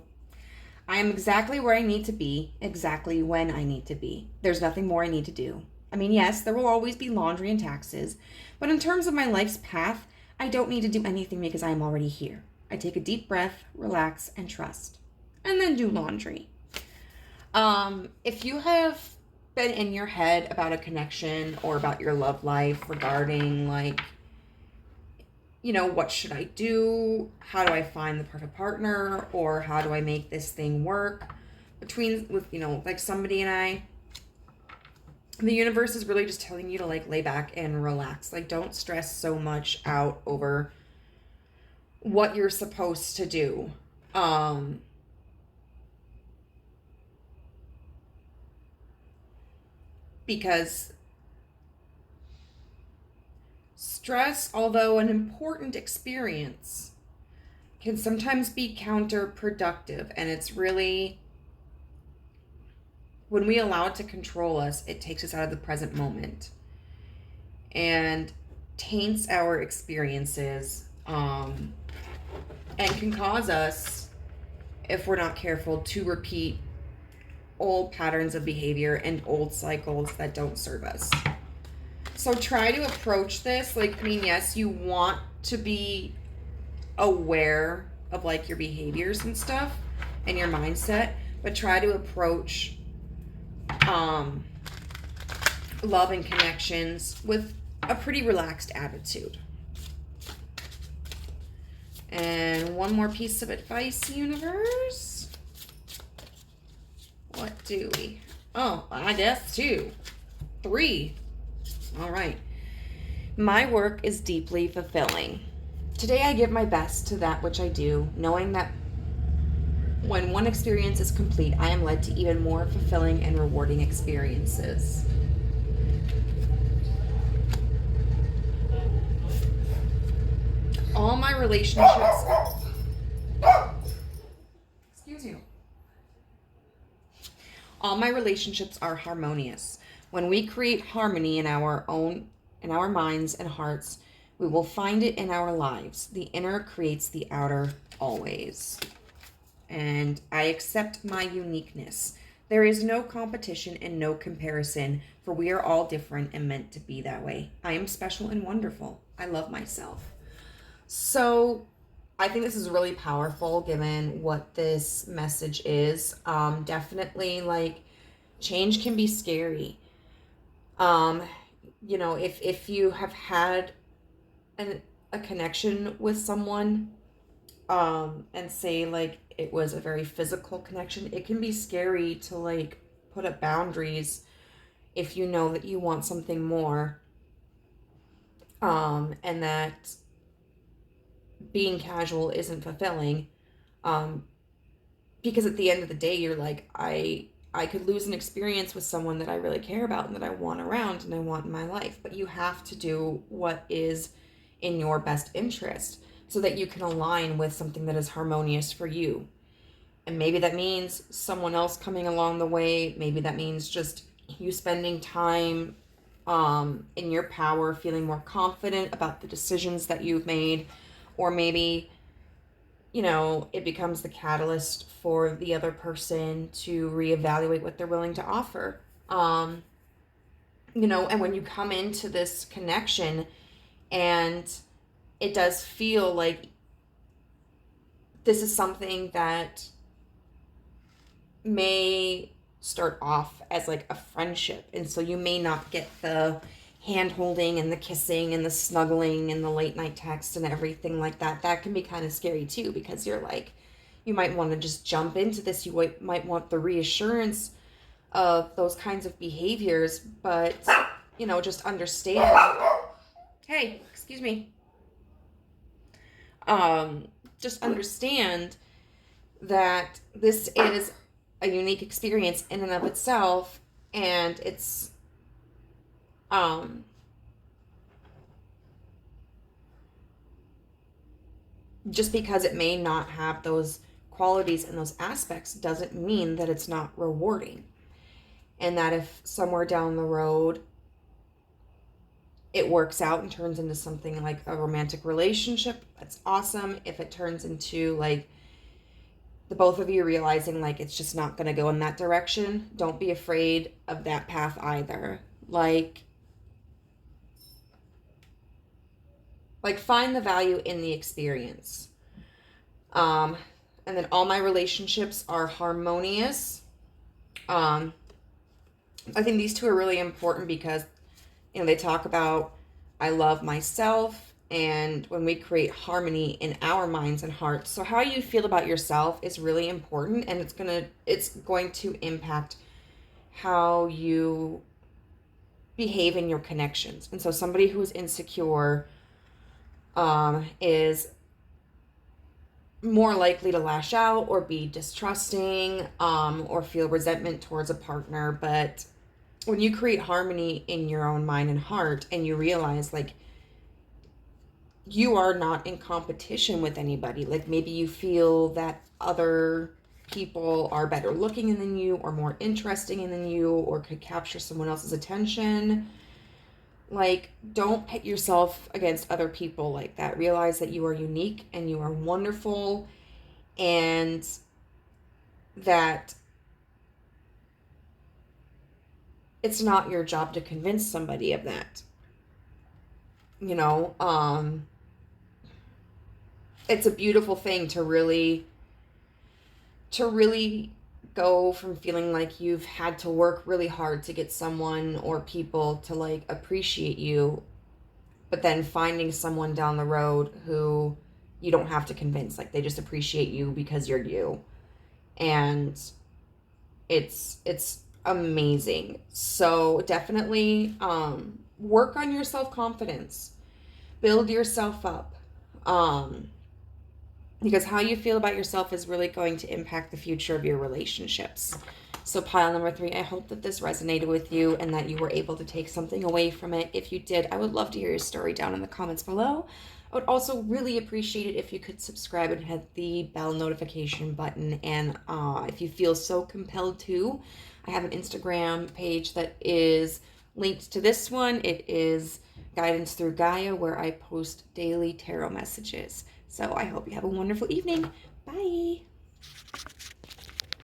I am exactly where I need to be, exactly when I need to be. There's nothing more I need to do. I mean, yes, there will always be laundry and taxes, but in terms of my life's path, I don't need to do anything because I am already here. I take a deep breath, relax, and trust, and then do laundry. If you have been in your head about a connection or about your love life regarding, like, what should I do? How do I find the perfect partner? Or how do I make this thing work with like somebody and I? The universe is really just telling you to, like, lay back and relax. Like, don't stress so much out over what you're supposed to do. Because Stress, although an important experience, can sometimes be counterproductive. And it's really, when we allow it to control us, it takes us out of the present moment and taints our experiences, and can cause us, if we're not careful, to repeat old patterns of behavior and old cycles that don't serve us. So try to approach this, like, I mean, yes, you want to be aware of like your behaviors and stuff and your mindset, but try to approach love and connections with a pretty relaxed attitude. And one more piece of advice, universe. What do we? Oh, I guess 2, 3. All right. My work is deeply fulfilling. Today I give my best to that which I do, knowing that when one experience is complete, I am led to even more fulfilling and rewarding experiences. All my relationships... Excuse you. All my relationships are harmonious. When we create harmony in our minds and hearts, we will find it in our lives. The inner creates the outer always. And I accept my uniqueness. There is no competition and no comparison, for we are all different and meant to be that way. I am special and wonderful. I love myself. So I think this is really powerful given what this message is. Definitely, like, change can be scary. You know, if you have had a connection with someone, and say like it was a very physical connection, it can be scary to like put up boundaries if you know that you want something more, and that being casual isn't fulfilling, because at the end of the day you're like, I could lose an experience with someone that I really care about and that I want around and I want in my life. But you have to do what is in your best interest so that you can align with something that is harmonious for you. And maybe that means someone else coming along the way. Maybe that means just you spending time in your power, feeling more confident about the decisions that you've made. Or maybe, you know, it becomes the catalyst for the other person to reevaluate what they're willing to offer. You know, and when you come into this connection and it does feel like this is something that may start off as like a friendship, and so you may not get the hand holding and the kissing and the snuggling and the late night text and everything like that. That can be kind of scary too, because you're like, you might want to just jump into this. You might want the reassurance of those kinds of behaviors, but you know, just understand. Hey, excuse me. Just understand that this is a unique experience in and of itself, and it's just because it may not have those qualities and those aspects doesn't mean that it's not rewarding. And that if somewhere down the road it works out and turns into something like a romantic relationship, that's awesome. If it turns into like the both of you realizing like it's just not going to go in that direction, don't be afraid of that path either. Like find the value in the experience. And then all my relationships are harmonious. I think these two are really important because, you know, they talk about I love myself, and when we create harmony in our minds and hearts. So how you feel about yourself is really important, and it's going to impact how you behave in your connections. And so somebody who is insecure is more likely to lash out or be distrusting, or feel resentment towards a partner. But when you create harmony in your own mind and heart, and you realize like you are not in competition with anybody. Like maybe you feel that other people are better looking than you or more interesting than you or could capture someone else's attention. Like, don't pit yourself against other people like that. Realize that you are unique and you are wonderful, and that it's not your job to convince somebody of that. You know, it's a beautiful thing to really go from feeling like you've had to work really hard to get someone or people to like appreciate you, but then finding someone down the road who you don't have to convince, like they just appreciate you because you're you. And it's amazing. So definitely work on your self-confidence. Build yourself up. Because how you feel about yourself is really going to impact the future of your relationships. So pile number 3, I hope that this resonated with you and that you were able to take something away from it. If you did, I would love to hear your story down in the comments below. I would also really appreciate it if you could subscribe and hit the bell notification button. And if you feel so compelled to, I have an Instagram page that is linked to this one. It is Guidance Through Gaia, where I post daily tarot messages. So I hope you have a wonderful evening. Bye.